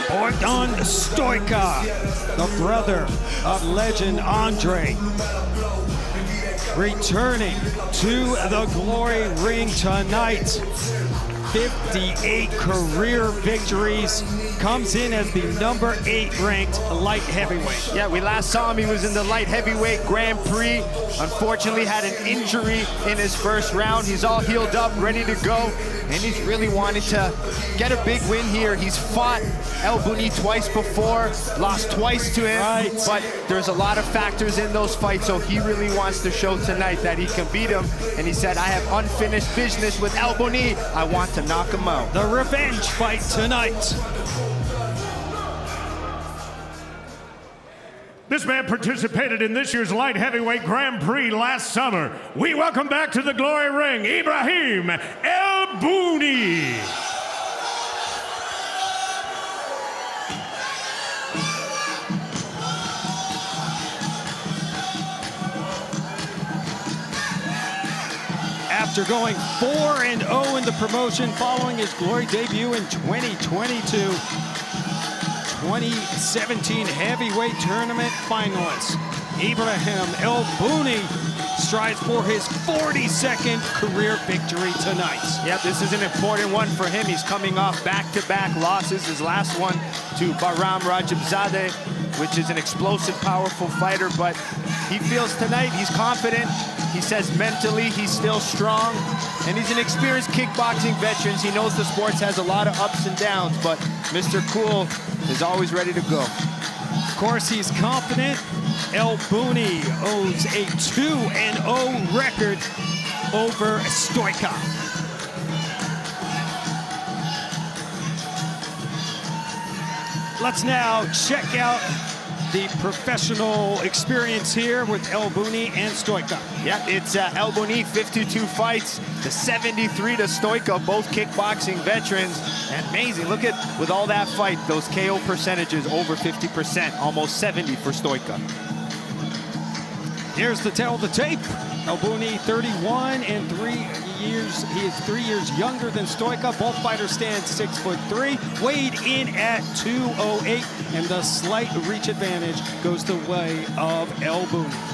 Speaker 6: Bogdan Stoica, the brother of legend Andre, returning to the Glory Ring tonight. 58 career victories, comes in as the number 8 ranked light heavyweight.
Speaker 5: Yeah, we last saw him, he was in the light heavyweight Grand Prix. Unfortunately had an injury in his first round. He's all healed up, ready to go, and he's really wanted to get a big win here. He's fought Bouni twice before, lost twice to him, but there's a lot of factors in those fights, so he really wants to show tonight that he can beat him, and he said, I have unfinished business with Bouni. I want to knock him out.
Speaker 6: The revenge fight tonight.
Speaker 2: This man participated in this year's light heavyweight Grand Prix last summer. We welcome back to the Glory Ring, Ibrahim El Bouni.
Speaker 6: After going 4-0 in the promotion following his Glory debut in 2022, 2017 heavyweight tournament finalist, Ibrahim El Bouni strives for his 42nd career victory tonight.
Speaker 5: Yep, this is an important one for him. He's coming off back-to-back losses. His last one to Bahram Rajabzadeh, which is an explosive, powerful fighter, but he feels tonight he's confident. He says mentally he's still strong, and he's an experienced kickboxing veteran. He knows the sports has a lot of ups and downs, but Mr. Cool is always ready to go.
Speaker 6: Of course, he's confident. El Bouni owns a 2-0 record over Stoica. Let's now check out the professional experience here with El Bouni and Stoica.
Speaker 5: Yeah, it's El Bouni, 52 fights, the 73 to Stoica, both kickboxing veterans. And amazing, look at, with all that fight, those KO percentages over 50%, almost 70 for Stoica.
Speaker 6: Here's the tell of the tape. El Bouni, 31 and 3 years. He is 3 years younger than Stoica. Both fighters stand 6'3", weighed in at 208, and the slight reach advantage goes the way of El Bouni.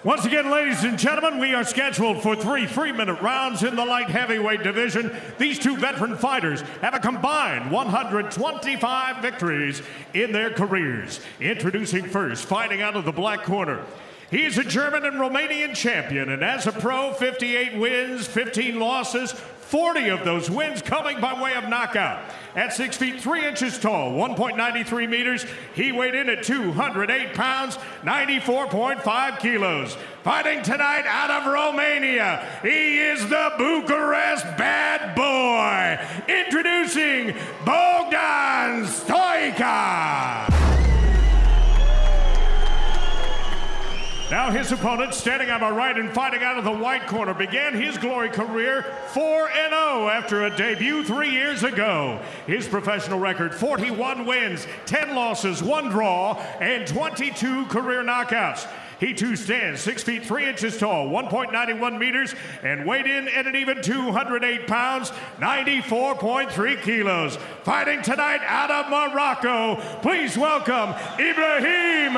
Speaker 2: Once again, ladies and gentlemen, we are scheduled for 3 3-minute rounds in the light heavyweight division. These two veteran fighters have a combined 125 victories in their careers. Introducing first, fighting out of the black corner. He is a German and Romanian champion, and as a pro, 58 wins, 15 losses, 40 of those wins coming by way of knockout. At 6 feet 3 inches tall, 1.93 meters, he weighed in at 208 pounds, 94.5 kilos. Fighting tonight out of Romania, he is the Bucharest bad boy. Introducing Bogdan Stoica. Now his opponent, standing on my right and fighting out of the white corner, began his glory career 4-0 after a debut 3 years ago. His professional record, 41 wins, 10 losses, 1 draw, and 22 career knockouts. He too stands 6 feet 3 inches tall, 1.91 meters, and weighed in at an even 208 pounds, 94.3 kilos. Fighting tonight out of Morocco, please welcome Ibrahim,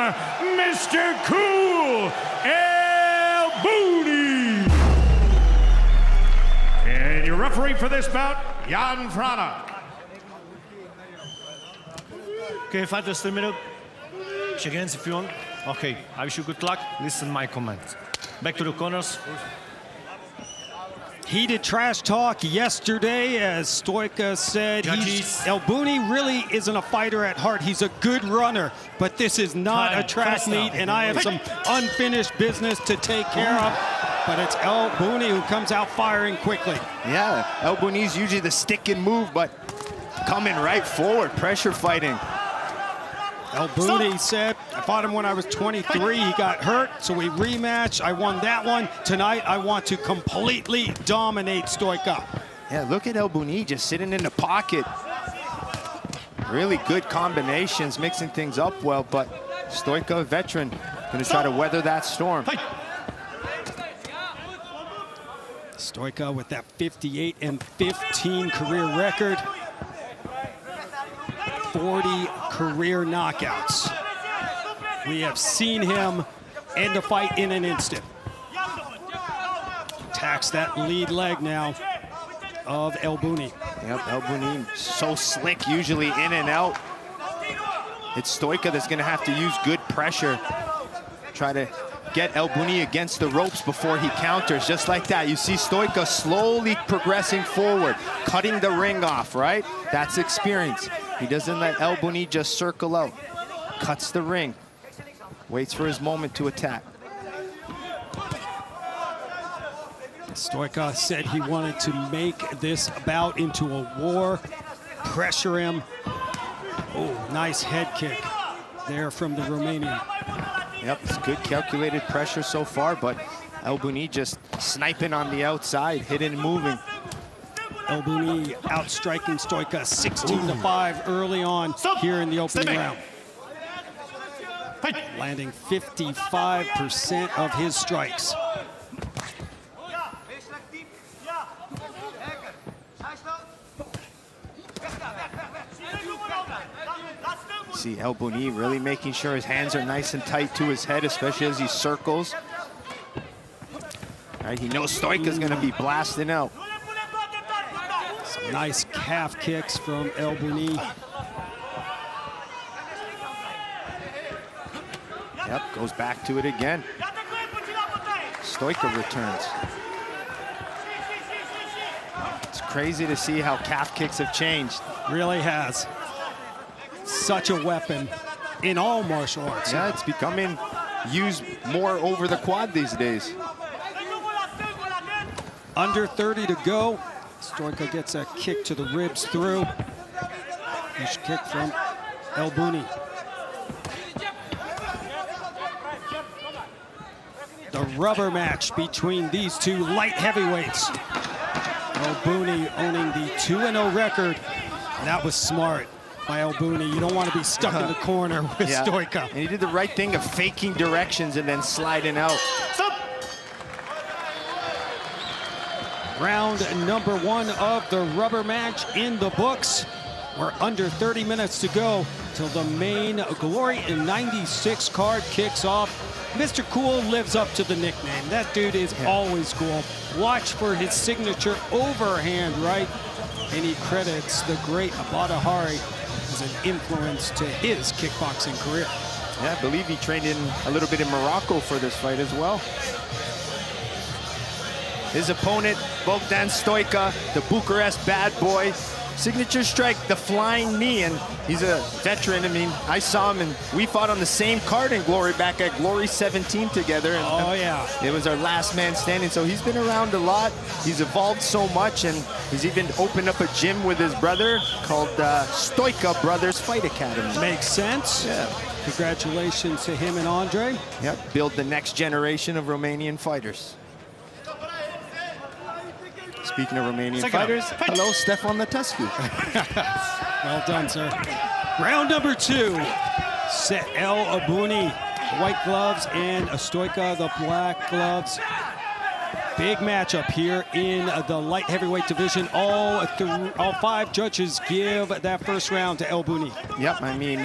Speaker 2: Mr. Cool, El Bouni. And your referee for this bout, Jan Frana.
Speaker 12: Okay, fighters, 3 minutes. Shake hands if you want. Okay, I wish you good luck. Listen my comments. Back to the corners.
Speaker 6: Heated trash talk yesterday, as Stoica said. El Bouni really isn't a fighter at heart. He's a good runner, but this is not a track meet, and I have some unfinished business to take care of. But it's El Bouni who comes out firing quickly.
Speaker 5: Yeah, El Bouni's usually the stick and move, but coming right forward, pressure fighting.
Speaker 6: El Bouni said, I fought him when I was 23. He got hurt, so we rematched. I won that one. Tonight, I want to completely dominate Stoica.
Speaker 5: Yeah, look at El Bouni just sitting in the pocket. Really good combinations, mixing things up well, but Stoica, veteran, gonna try to weather that storm.
Speaker 6: Stoica with that 58 and 15 career record. 40 career knockouts. We have seen him end a fight in an instant. Attacks that lead leg now of El Bouni.
Speaker 5: Yep, El Bouni so slick, usually in and out. It's Stoica that's gonna have to use good pressure. Try to get El Bouni against the ropes before he counters, just like that. You see Stoica slowly progressing forward, cutting the ring off, right? That's experience. He doesn't let El Bouni just circle out. Cuts the ring. Waits for his moment to attack.
Speaker 6: Stoica said he wanted to make this bout into a war, pressure him. Oh, nice head kick there from the Romanian.
Speaker 5: Yep, it's good calculated pressure so far, but El Bouni just sniping on the outside, hidden and moving.
Speaker 6: El Bouni outstriking Stoica 16-5 early on here in the opening round. Landing 55% of his strikes.
Speaker 5: See El Bouni really making sure his hands are nice and tight to his head, especially as he circles. All right, he knows Stoica's gonna be blasting out.
Speaker 6: Some nice calf kicks from El Bouni.
Speaker 5: Yep, goes back to it again. Stoica returns. It's crazy to see how calf kicks have changed.
Speaker 6: Really has. Such a weapon in all martial arts.
Speaker 5: Yeah, it's becoming used more over the quad these days.
Speaker 6: Under 30 to go. Stoica gets a kick to the ribs through. Huge kick from Bouni. The rubber match between these two light heavyweights. Bouni owning the 2-0 record. That was smart by Bouni. You don't want to be stuck in the corner with Stoica.
Speaker 5: And he did the right thing of faking directions and then sliding out.
Speaker 1: Stop!
Speaker 6: Round number 1 of the rubber match in the books. We're under 30 minutes to go till the main Glory in 96 card kicks off. Mr. Cool lives up to the nickname. That dude is always cool. Watch for his signature overhand right. And he credits the great Abdelkhalek as an influence to his kickboxing career.
Speaker 5: Yeah, I believe he trained in a little bit in Morocco for this fight as well. His opponent, Bogdan Stoica, the Bucharest bad boy. Signature strike, the flying knee, and he's a veteran. I mean, I saw him and we fought on the same card in Glory back at Glory 17 together. And it was our last man standing, so he's been around a lot. He's evolved so much, and he's even opened up a gym with his brother called Stoica Brothers Fight Academy.
Speaker 6: Makes sense.
Speaker 5: Yeah.
Speaker 6: Congratulations to him and Andre.
Speaker 5: Yep, build the next generation of Romanian fighters. Speaking of Romanian fighters, hello, Stefan Latescu.
Speaker 6: Well done, sir. Round number 2. Set Bouni, white gloves, and Stoica, the black gloves. Big matchup here in the light heavyweight division. All 5 judges give that first round to Bouni.
Speaker 5: Yep, I mean,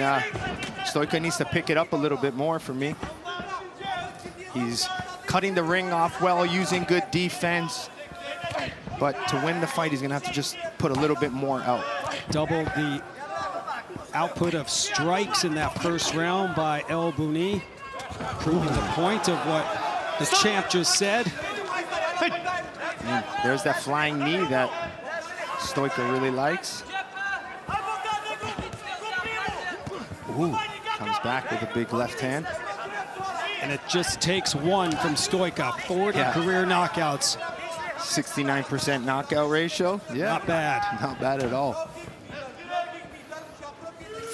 Speaker 5: Stoica needs to pick it up a little bit more for me. He's cutting the ring off well, using good defense. But to win the fight, he's going to have to just put a little bit more out.
Speaker 6: Double the output of strikes in that first round by Bouni, proving the point of what the champ just said.
Speaker 5: There's that flying knee that Stoica really likes. Ooh, comes back with a big left hand.
Speaker 6: And it just takes one from Stoica. 40 career knockouts.
Speaker 5: 69% knockout ratio. Yeah,
Speaker 6: not bad.
Speaker 5: Not bad at all.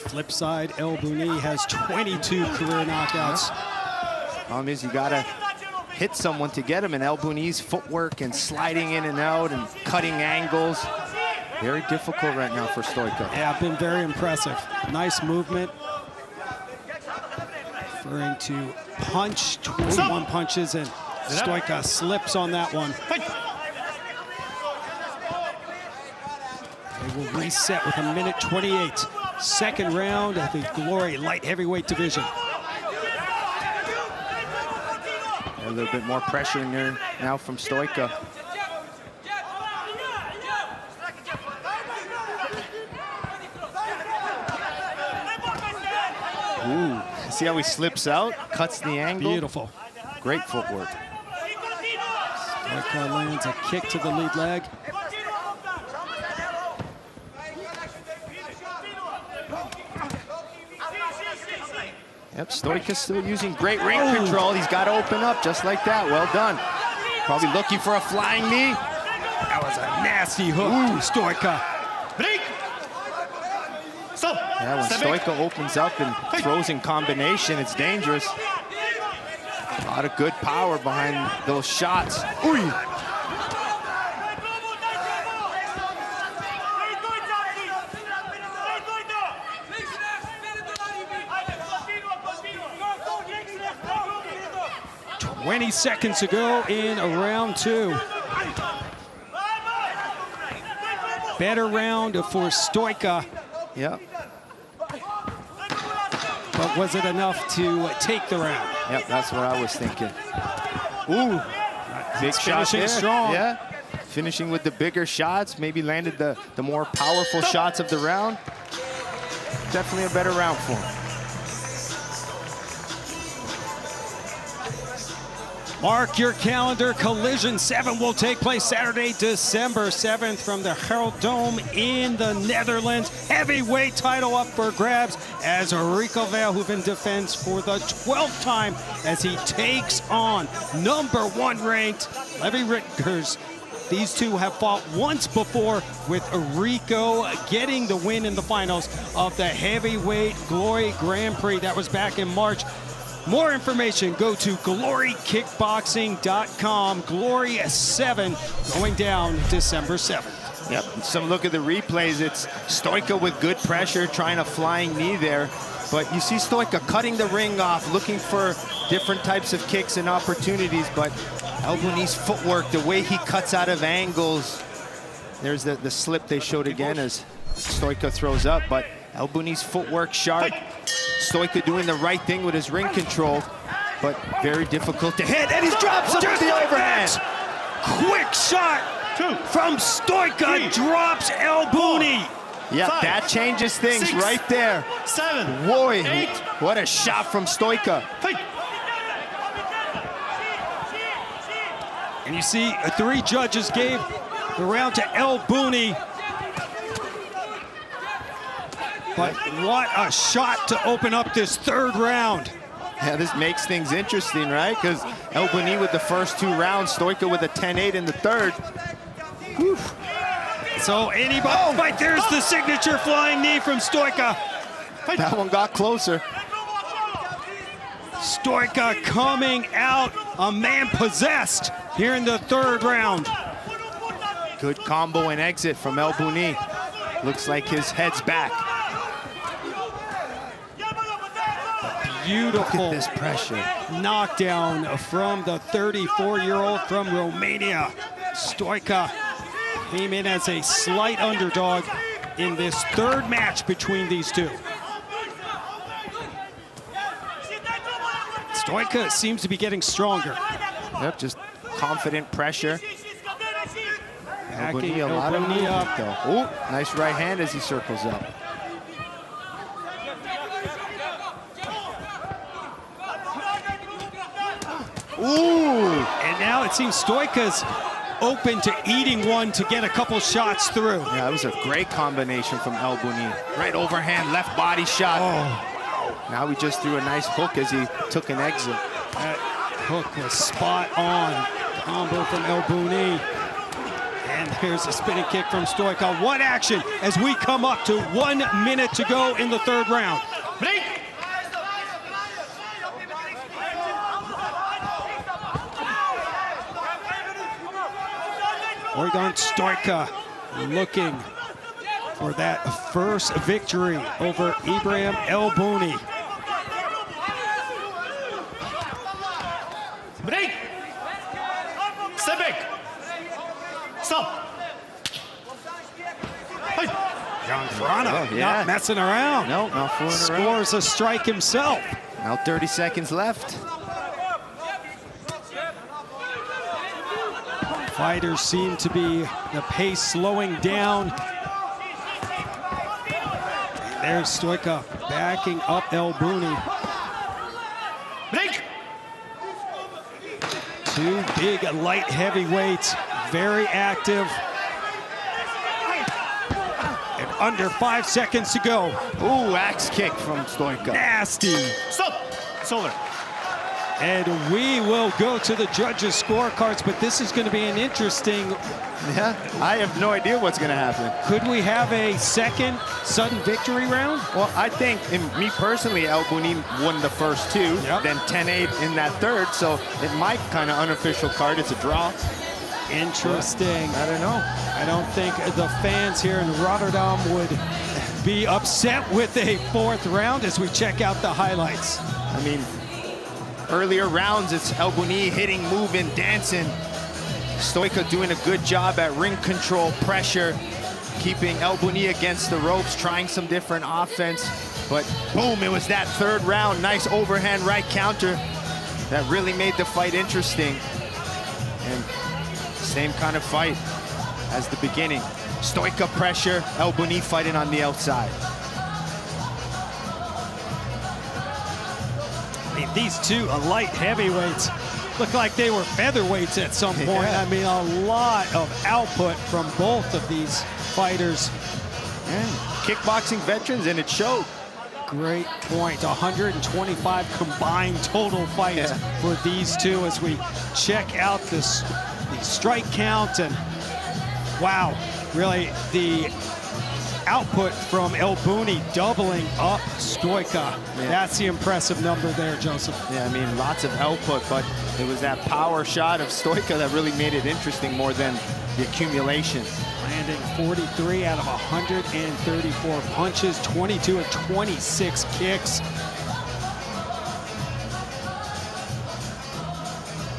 Speaker 6: Flip side, Bouni has 22 career knockouts.
Speaker 5: Problem is, you gotta hit someone to get him, and Bouni's footwork and sliding in and out and cutting angles, very difficult right now for Stoica.
Speaker 6: Yeah, been very impressive. Nice movement. Referring to punch, 21 punches, and Stoica slips on that one. They will reset with 1:28. Second round of the Glory light heavyweight division.
Speaker 5: A little bit more pressure in there now from Stoica. Ooh, see how he slips out, cuts the angle.
Speaker 6: Beautiful.
Speaker 5: Great footwork.
Speaker 6: Stoica lands a kick to the lead leg.
Speaker 5: Yep, Stoica's still using great ring control. He's got to open up just like that. Well done. Probably looking for a flying knee.
Speaker 6: That was a nasty hook, Stoica.
Speaker 1: Break! Stop!
Speaker 5: Yeah, when Stoica opens up and throws in combination, it's dangerous. A lot of good power behind those shots. Ooh.
Speaker 6: Twenty seconds to go in round 2. Better round for Stoica.
Speaker 5: Yep.
Speaker 6: But was it enough to take the round?
Speaker 5: Yep, that's what I was thinking. Ooh, big shot there.
Speaker 6: Strong.
Speaker 5: Yeah, finishing with the bigger shots, maybe landed the more powerful shots of the round. Definitely a better round for him.
Speaker 6: Mark your calendar. Collision 7 will take place Saturday, December 7th from the Harold Dome in the Netherlands. Heavyweight title up for grabs as Rico Verhoeven defends for the 12th time as he takes on #1 ranked Levy Rickers These two have fought once before, with Rico getting the win in the finals of the Heavyweight Glory Grand Prix. That was back in March. More information, go to glorykickboxing.com. Glory 7 going down December 7th.
Speaker 5: Yep, some look at the replays. It's Stoica with good pressure, trying a flying knee there. But you see Stoica cutting the ring off, looking for different types of kicks and opportunities. But El Bouni's footwork, the way he cuts out of angles. There's the slip they showed again as Stoica throws up. But El Bouni's footwork sharp. Stoica doing the right thing with his ring control. But very difficult to hit. And he drops him with the overhand.
Speaker 6: Quick shot from Stoica, drops El Bouni.
Speaker 5: Yeah, that changes things right there.
Speaker 12: 7.
Speaker 5: Boy, what a shot from Stoica.
Speaker 6: And you see, 3 judges gave the round to El Bouni. But what a shot to open up this 3rd round.
Speaker 5: Yeah, this makes things interesting, right? Because El Bouni with the first 2 rounds, Stoica with a 10-8 in the 3rd. Whew.
Speaker 6: So anybody fight, there's the signature flying knee from Stoica.
Speaker 5: That one got closer.
Speaker 6: Stoica coming out, a man possessed here in the 3rd round.
Speaker 5: Good combo and exit from El Bouni. Looks like his head's back.
Speaker 6: Beautiful
Speaker 5: Look at this pressure.
Speaker 6: knockdown from the 34-year-old from Romania. Stoica came in as a slight underdog in this 3rd match between these two. Stoica seems to be getting stronger.
Speaker 5: Yep, just confident pressure.
Speaker 6: Backing
Speaker 5: El Bouni
Speaker 6: up.
Speaker 5: Ooh, nice right hand as he circles up. Ooh!
Speaker 6: And now it seems Stoica's open to eating one to get a couple shots through.
Speaker 5: Yeah, that was a great combination from El Bouni. Right overhand, left body shot.
Speaker 6: Oh.
Speaker 5: Now he just threw a nice hook as he took an exit.
Speaker 6: That hook was spot on. Combo from El Bouni. And here's a spinning kick from Stoica. What action as we come up to 1 minute to go in the 3rd round.
Speaker 12: Break.
Speaker 6: Oregon Stoica looking for that first victory over Ibrahim El Bouni.
Speaker 12: Break. Step back. Stop.
Speaker 6: Gianfrano not messing around.
Speaker 5: No, not fooling around.
Speaker 6: Scores a strike himself.
Speaker 5: Now 30 seconds left.
Speaker 6: Fighters seem to be the pace slowing down. There's Stoica backing up El Bouni.
Speaker 12: Break.
Speaker 6: 2 big light heavyweights, very active. And under 5 seconds to go.
Speaker 5: Ooh, axe kick from Stoica.
Speaker 6: Nasty.
Speaker 12: Stop. It's over.
Speaker 6: And we will go to the judges' scorecards, but this is going to be an interesting.
Speaker 5: Yeah, I have no idea what's going to happen.
Speaker 6: Could we have a second sudden victory round?
Speaker 5: Well, I think, me personally, El Bouni won the first 2, then 10-8 in that 3rd, so in my kind of unofficial card, it's a draw.
Speaker 6: Interesting.
Speaker 5: I don't know.
Speaker 6: I don't think the fans here in Rotterdam would be upset with a 4th round as we check out the highlights.
Speaker 5: I mean, earlier rounds, it's El Bouni hitting, moving, dancing. Stoica doing a good job at ring control, pressure, keeping El Bouni against the ropes, trying some different offense. But boom, it was that 3rd round. Nice overhand right counter that really made the fight interesting. And same kind of fight as the beginning. Stoica pressure, El Bouni fighting on the outside.
Speaker 6: I mean, these 2 light heavyweights look like they were featherweights at some point.
Speaker 5: Yeah.
Speaker 6: I mean, a lot of output from both of these fighters.
Speaker 5: And kickboxing veterans, and it showed.
Speaker 6: Great point. 125 combined total fights for these 2 as we check out the strike count and Wow, really the output from El Bouni doubling up Stoika.
Speaker 5: Yeah.
Speaker 6: That's the impressive number there, Joseph.
Speaker 5: Yeah, I mean, lots of output, but it was that power shot of Stoika that really made it interesting more than the accumulation.
Speaker 6: Landing 43 out of 134 punches, 22 of 26 kicks.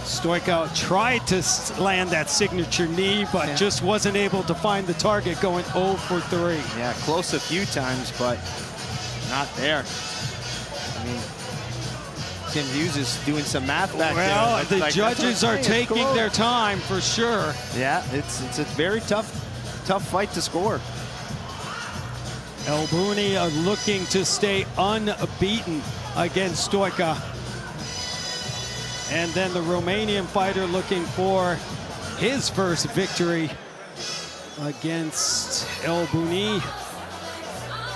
Speaker 6: Stoika tried to land that signature knee, but just wasn't able to find the target, going 0 for 3.
Speaker 5: Yeah, close a few times, but not there. I mean, Tim Hughes is doing some math back there.
Speaker 6: Well, the judges are taking their time for sure.
Speaker 5: Yeah, it's a very tough fight to score.
Speaker 6: El Bouni looking to stay unbeaten against Stoika. And then the Romanian fighter looking for his first victory against El Bouni.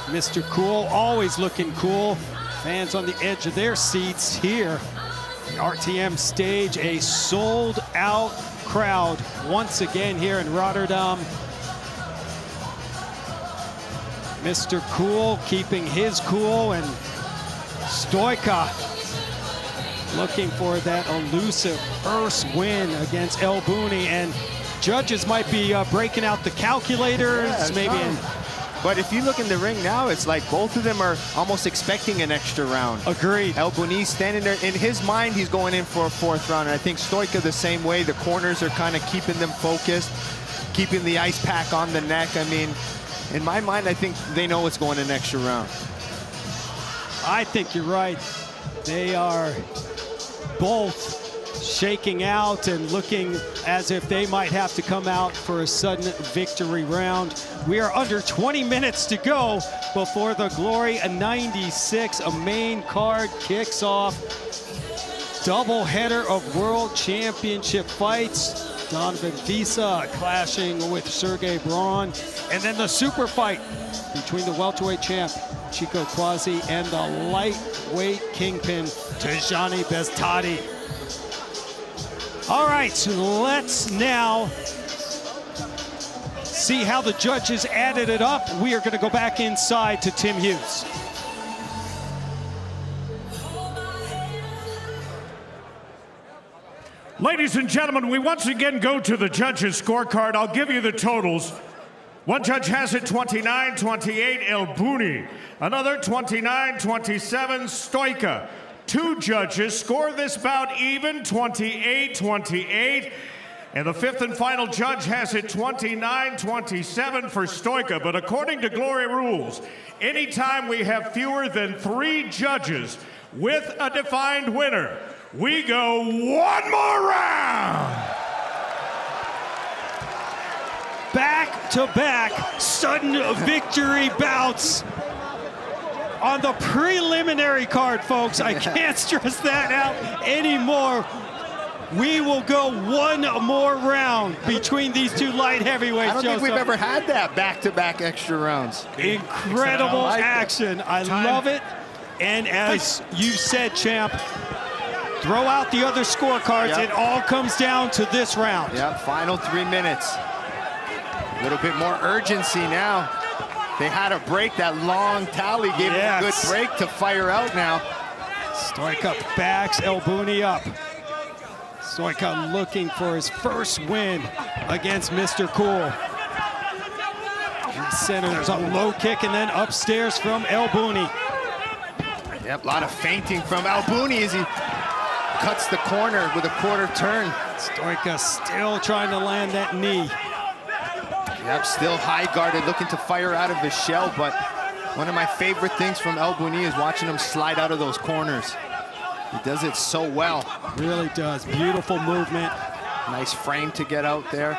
Speaker 6: Mr. Cool, always looking cool. Fans on the edge of their seats here. The RTM stage, a sold-out crowd once again here in Rotterdam. Mr. Cool keeping his cool, and Stoika looking for that elusive first win against El Bouni, and judges might be breaking out the calculators,
Speaker 5: But if you look in the ring now, it's like both of them are almost expecting an extra round.
Speaker 6: Agreed.
Speaker 5: El Bouni standing there. In his mind, he's going in for a 4th round. And I think Stoika the same way. The corners are kind of keeping them focused, keeping the ice pack on the neck. I mean, in my mind, I think they know it's going an extra round.
Speaker 6: I think you're right. They are both shaking out and looking as if they might have to come out for a sudden victory round. We are under 20 minutes to go before the Glory 96, a main card, kicks off. Double header of World Championship fights. Donovan Visa clashing with Sergey Braun. And then the super fight between the welterweight champ, Chico Quasi, and the lightweight kingpin, Tijani Bestati. All right, so let's now see how the judges added it up. We are going to go back inside to Tim Hughes.
Speaker 2: Ladies and gentlemen, we once again go to the judges' scorecard. I'll give you the totals. One judge has it 29-28, El Bouni. Another 29-27, Stoika. 2 judges score this bout even, 28-28. And the 5th and final judge has it 29-27 for Stoika. But according to Glory rules, anytime we have fewer than 3 judges with a defined winner, we go one more round.
Speaker 6: Back-to-back sudden victory bouts on the preliminary card, folks. I can't stress that out anymore. We will go one more round between these 2 light heavyweights.
Speaker 5: I don't think we've ever had that back-to-back extra rounds.
Speaker 6: Incredible action. I love it. And as you said, champ, throw out the other scorecards.
Speaker 5: Yep.
Speaker 6: It all comes down to this round.
Speaker 5: Yep, final 3 minutes. A little bit more urgency now. They had a break. That long tally gave them a good break to fire out now.
Speaker 6: Stoika backs El Bouni up. Stoika looking for his first win against Mr. Cool. In center, there's a low kick, and then upstairs from El Bouni.
Speaker 5: Yep, a lot of feinting from El Bouni as he cuts the corner with a quarter turn.
Speaker 6: Stoika still trying to land that knee.
Speaker 5: Yep, still high guarded, looking to fire out of his shell, but one of my favorite things from El Bouni is watching him slide out of those corners. He does it so well.
Speaker 6: Really does. Beautiful movement.
Speaker 5: Nice frame to get out there.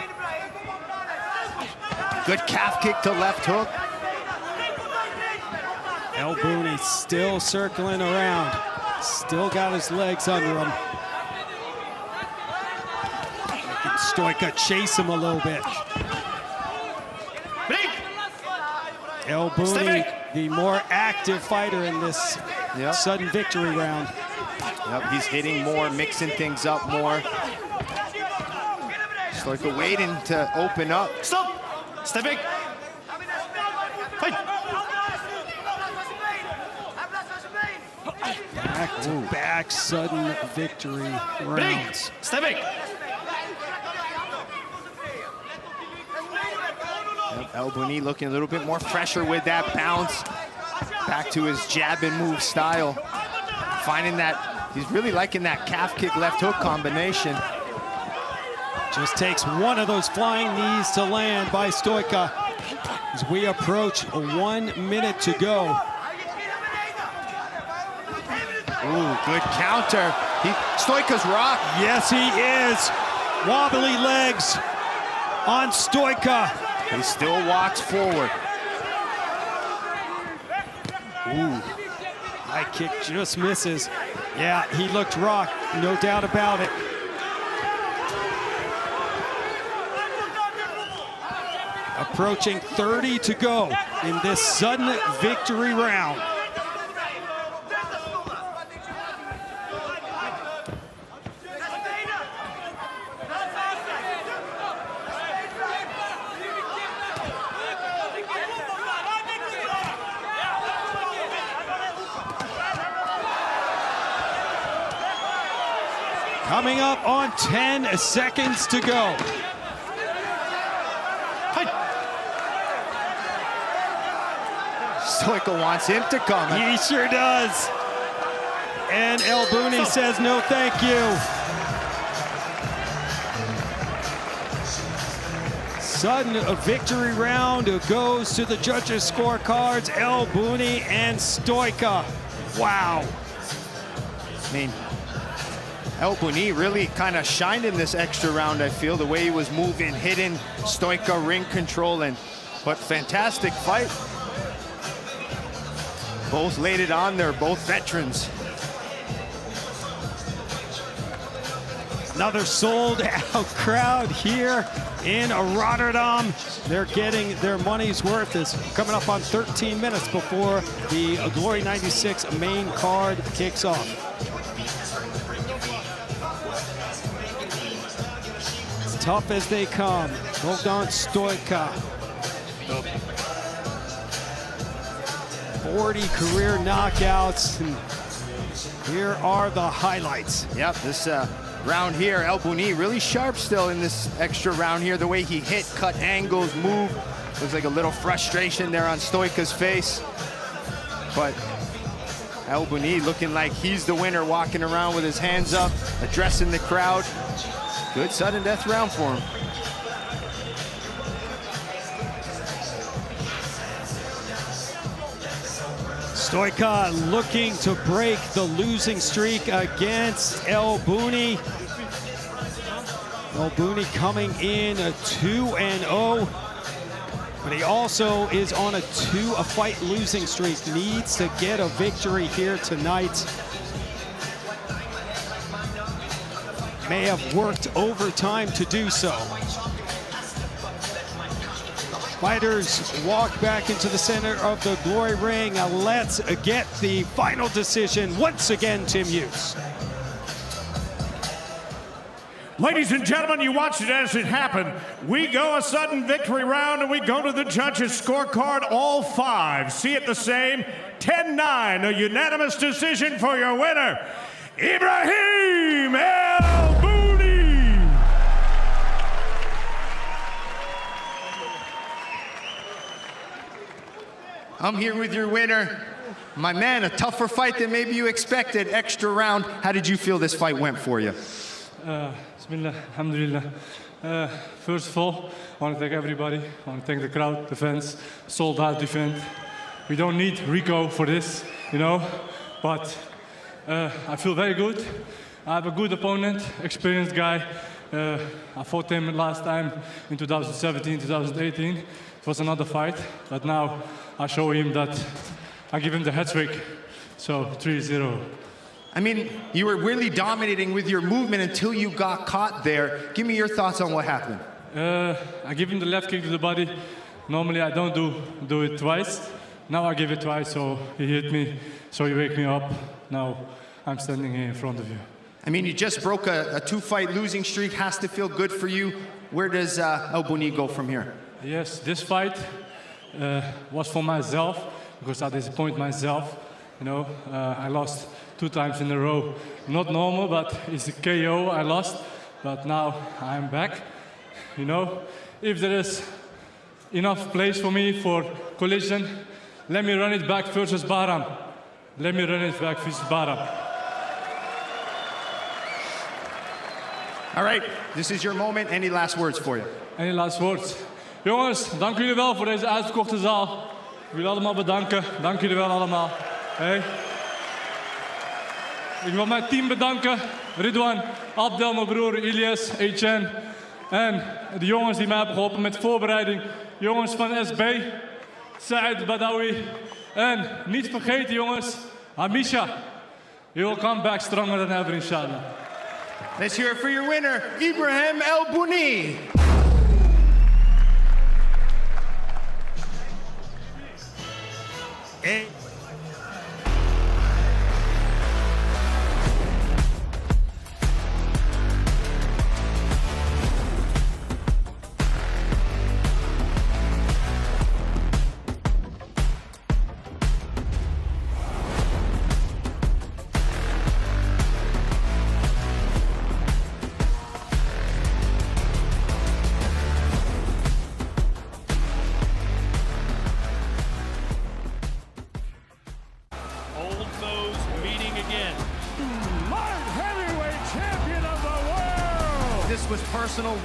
Speaker 5: Good calf kick to left hook.
Speaker 6: El Bouni still circling around. Still got his legs under him. Making Stoika chase him a little bit. El Bouni, the more active fighter in this sudden victory round.
Speaker 5: Yep, he's hitting more, mixing things up more. Stoica waiting to open up.
Speaker 12: Stop! Step back! Fight!
Speaker 6: Back-to-back sudden victory rounds.
Speaker 12: Step back!
Speaker 5: El Bouni looking a little bit more fresher with that bounce. Back to his jab and move style. Finding that, he's really liking that calf kick left hook combination.
Speaker 6: Just takes one of those flying knees to land by Stoica as we approach 1 minute to go.
Speaker 5: Ooh, good counter. Stoica's rocked.
Speaker 6: Yes, he is. Wobbly legs on Stoica.
Speaker 5: He still walks forward.
Speaker 6: Ooh, high kick just misses. Yeah, he looked rocked, no doubt about it. Approaching 30 to go in this sudden victory round. Coming up on 10 seconds to go.
Speaker 5: Stoica wants him to come.
Speaker 6: He sure does. And El Bouni says no thank you. Sudden victory round goes to the judges' scorecards, El Bouni and Stoica. Wow.
Speaker 5: I mean, El Bouni really kind of shined in this extra round, I feel, the way he was moving, hitting, Stoica ring controlling. But fantastic fight. Both laid it on there, both veterans.
Speaker 6: Another sold-out crowd here in Rotterdam. They're getting their money's worth. Is coming up on 13 minutes before the Glory 96 main card kicks off. Tough as they come. Bogdan Stoica. 40 career knockouts. And here are the highlights.
Speaker 5: Yep, this round here, El Bouni really sharp still in this extra round here. The way he hit, cut angles, move. Looks like a little frustration there on Stoica's face. But El Bouni looking like he's the winner, walking around with his hands up, addressing the crowd. Good sudden death round for him.
Speaker 6: Stoica looking to break the losing streak against El Bouni. El Bouni coming in 2-0, but he also is on a fight losing streak. Needs to get a victory here tonight. May have worked overtime to do so. Fighters walk back into the center of the Glory ring. Let's get the final decision once again, Tim Hughes.
Speaker 2: Ladies and gentlemen, you watched it as it happened. We go a sudden victory round and we go to the judges' scorecard, all five. See it the same, 10-9, a unanimous decision for your winner, Ibrahim El Bouni.
Speaker 5: I'm here with your winner. My man, a tougher fight than maybe you expected. Extra round. How did you feel this fight went for you?
Speaker 1: Bismillah, alhamdulillah. First of all, I want to thank everybody. I want to thank the crowd, the fans, sold out defense. We don't need Rico for this, you know, but I feel very good. I have a good opponent, experienced guy. I fought him last time in 2017, 2018. It was another fight, but now I show him that I give him the head trick. So 3-0.
Speaker 5: I mean, you were really dominating with your movement until you got caught there. Give me your thoughts on what happened.
Speaker 1: I give him the left kick to the body. Normally I don't do it twice. Now I give it twice, so he hit me, so he wake me up. Now I'm standing here in front of you.
Speaker 5: I mean, you just broke a two-fight losing streak. Has to feel good for you. Where does Bouni go from here?
Speaker 1: Yes, this fight was for myself because I disappointed myself. You know, I lost 2 times in a row. Not normal, but it's a KO I lost. But now I'm back. You know, if there is enough place for me for collision, let me run it back versus Bahram. Let me run it back versus Bahram.
Speaker 5: All right, this is your moment. Any last words for you?
Speaker 1: Any last words? Jongens, dank jullie wel voor deze uitverkochte zaal. Ik wil allemaal bedanken. Dank jullie wel allemaal. Hey. Ik wil mijn team bedanken. Ridwan, Abdel, mijn broer, Ilyas, Etienne. En de jongens die mij hebben geholpen met de voorbereiding. Jongens van SB, Said Badawi. En niet vergeten jongens, Hamisha. You will come back stronger than ever, inshallah.
Speaker 5: Let's hear it for your winner, Ibrahim El Bouni. Was personal.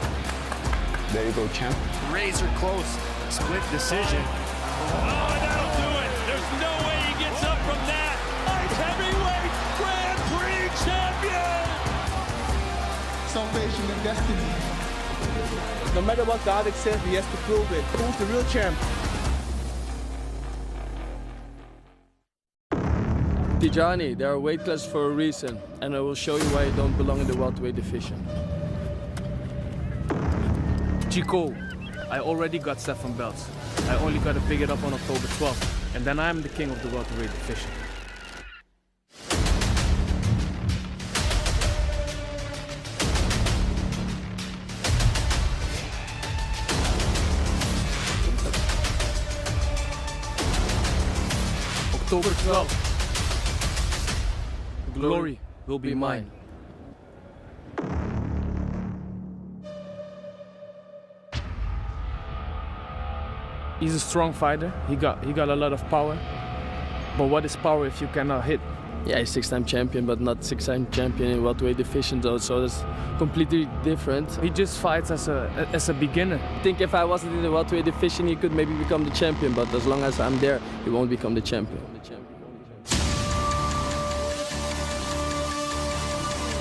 Speaker 13: There you go, champ.
Speaker 5: Razor close. Split decision.
Speaker 6: Oh, that'll do it. There's no way he gets up from that. Light heavyweight Grand Prix champion.
Speaker 13: Salvation and destiny.
Speaker 7: No matter what God says, he has to prove it. Who's the real champ? Tijani, there are weight classes for a reason, and I will show you why you don't belong in the welterweight division.
Speaker 14: Chico, I already got 7 belts. I only got to pick it up on October 12th, and then I'm the king of the welterweight division. October 12th, glory will be mine. He's a strong fighter. He got a lot of power. But what is power if you cannot hit?
Speaker 7: Yeah, he's 6-time champion, but not 6-time champion in welterweight division though, so that's completely different.
Speaker 14: He just fights as a beginner.
Speaker 7: I think if I wasn't in the welterweight division, he could maybe become the champion, but as long as I'm there, he won't become the champion.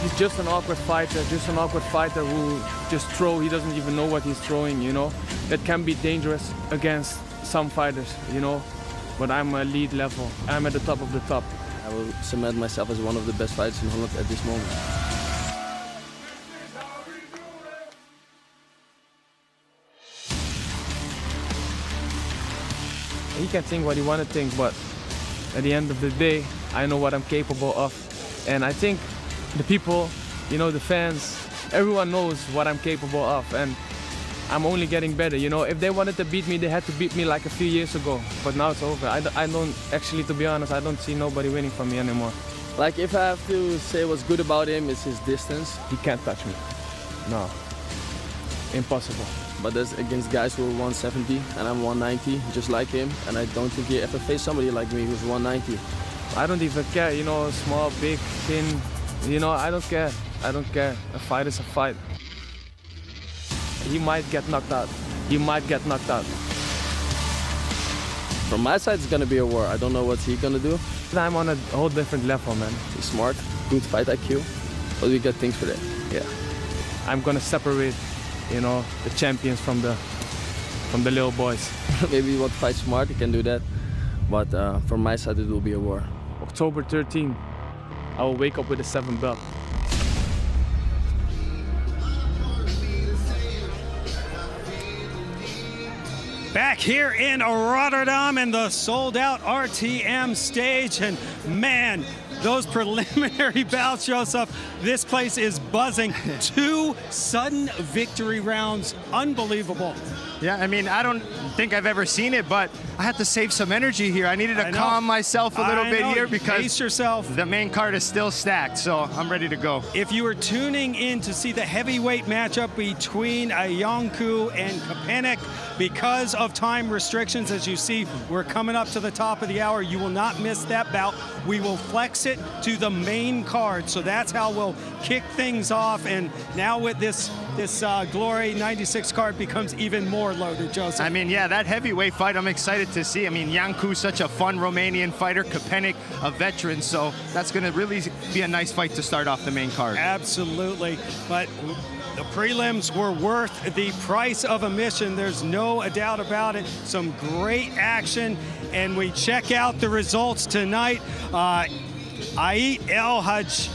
Speaker 14: He's just an awkward fighter who just throw. He doesn't even know what he's throwing, you know. That can be dangerous against some fighters, you know. But I'm elite level. I'm at the top of the top.
Speaker 7: I will cement myself as one of the best fighters in Holland at this moment.
Speaker 14: He can think what he wants to think, but at the end of the day, I know what I'm capable of. And I think the people, you know, the fans, everyone knows what I'm capable of, and I'm only getting better. You know, if they wanted to beat me, they had to beat me like a few years ago. But now it's over. I don't actually, to be honest, I don't see nobody winning from me anymore.
Speaker 7: Like, if I have to say what's good about him, is his distance.
Speaker 14: He can't touch me. No. Impossible.
Speaker 7: But that's against guys who are 170 and I'm 190, just like him. And I don't think he ever faced somebody like me who's 190.
Speaker 14: I don't even care, you know, small, big, thin. You know, I don't care. I don't care. A fight is a fight. He might get knocked out. He might get knocked out.
Speaker 7: From my side, it's gonna be a war. I don't know what he's gonna do.
Speaker 14: I'm on a whole different level, man.
Speaker 7: He's smart, good fight IQ, but we got things for that.
Speaker 14: Yeah. I'm gonna separate, you know, the champions from the little boys.
Speaker 7: Maybe you want to fight smart, you can do that. But from my side, it will be a war.
Speaker 14: October 13, I will wake up with a 7 belt.
Speaker 6: Back here in Rotterdam in the sold-out RTM stage, and man, those preliminary bouts, Joseph, this place is buzzing. 2 sudden victory rounds, unbelievable.
Speaker 5: Yeah, I mean, I don't think I've ever seen it, but I had to save some energy here. I needed to calm myself a little bit here because
Speaker 6: pace yourself.
Speaker 5: The main card is still stacked, so I'm ready to go.
Speaker 6: If you were tuning in to see the heavyweight matchup between Iancu and Kepenek, because of time restrictions, as you see, we're coming up to the top of the hour. You will not miss that bout. We will flex it to the main card, so that's how we'll kick things off. And now with this Glory 96 card becomes even more loaded, Joseph.
Speaker 5: I mean, yeah, that heavyweight fight I'm excited to see. I mean, Iancu, such a fun Romanian fighter, Kepenek, a veteran, so that's going to really be a nice fight to start off the main card.
Speaker 6: Absolutely, but the prelims were worth the price of admission. There's no doubt about it. Some great action, and we check out the results tonight. Hadj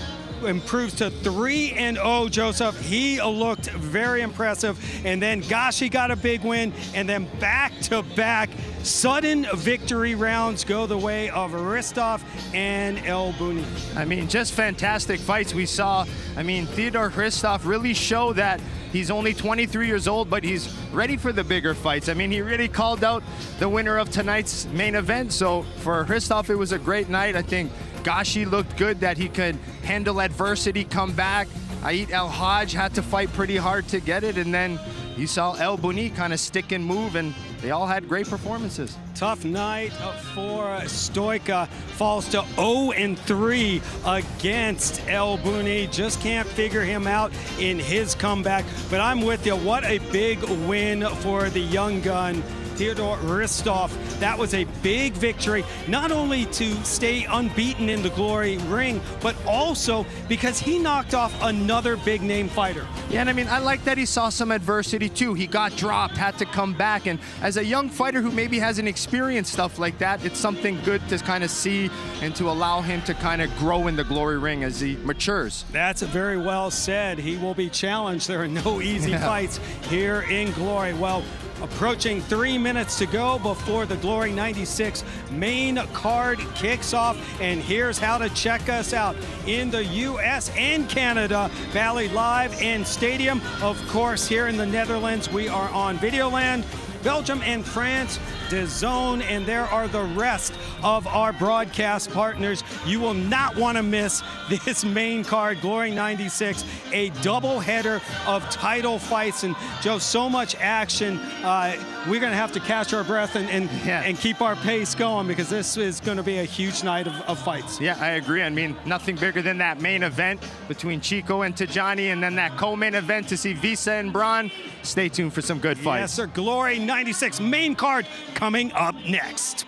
Speaker 6: improves to 3-0, Joseph. He looked very impressive. And then Gashi got a big win, and then back-to-back sudden victory rounds go the way of Christoff and Bouni.
Speaker 5: I mean, just fantastic fights we saw. I mean, Theodore Christoff really showed that he's only 23 years old, but he's ready for the bigger fights. I mean, he really called out the winner of tonight's main event. So for Christoff, it was a great night. I think Gashi looked good, that he could handle adversity, come back. Hadj had to fight pretty hard to get it, and then you saw Bouni kind of stick and move, and they all had great performances.
Speaker 6: Tough night for Stoika. Falls to 0-3 against Bouni. Just can't figure him out in his comeback. But I'm with you. What a big win for the young gun, Theodore Christoff. That was a big victory, not only to stay unbeaten in the Glory ring, but also because he knocked off another big name fighter.
Speaker 5: Yeah, and I mean, I like that he saw some adversity too. He got dropped, had to come back, and as a young fighter who maybe hasn't experienced stuff like that, it's something good to kind of see and to allow him to kind of grow in the Glory ring as he matures.
Speaker 6: That's very well said. He will be challenged. There are no easy fights here in Glory. Well, approaching 3 minutes to go before the Glory 96 main card kicks off. And here's how to check us out in the US and Canada, Valley Live and Stadium. Of course, here in the Netherlands, we are on Videoland. Belgium and France, DAZN, and there are the rest of our broadcast partners. You will not want to miss this main card, Glory 96, a doubleheader of title fights. And Joe, so much action. We're going to have to catch our breath and keep our pace going, because this is going to be a huge night of fights.
Speaker 5: Yeah, I agree. I mean, nothing bigger than that main event between Chico and Tijani, and then that co-main event to see Visa and Braun. Stay tuned for some good fights.
Speaker 6: Yes, sir. Glory 96 main card coming up next.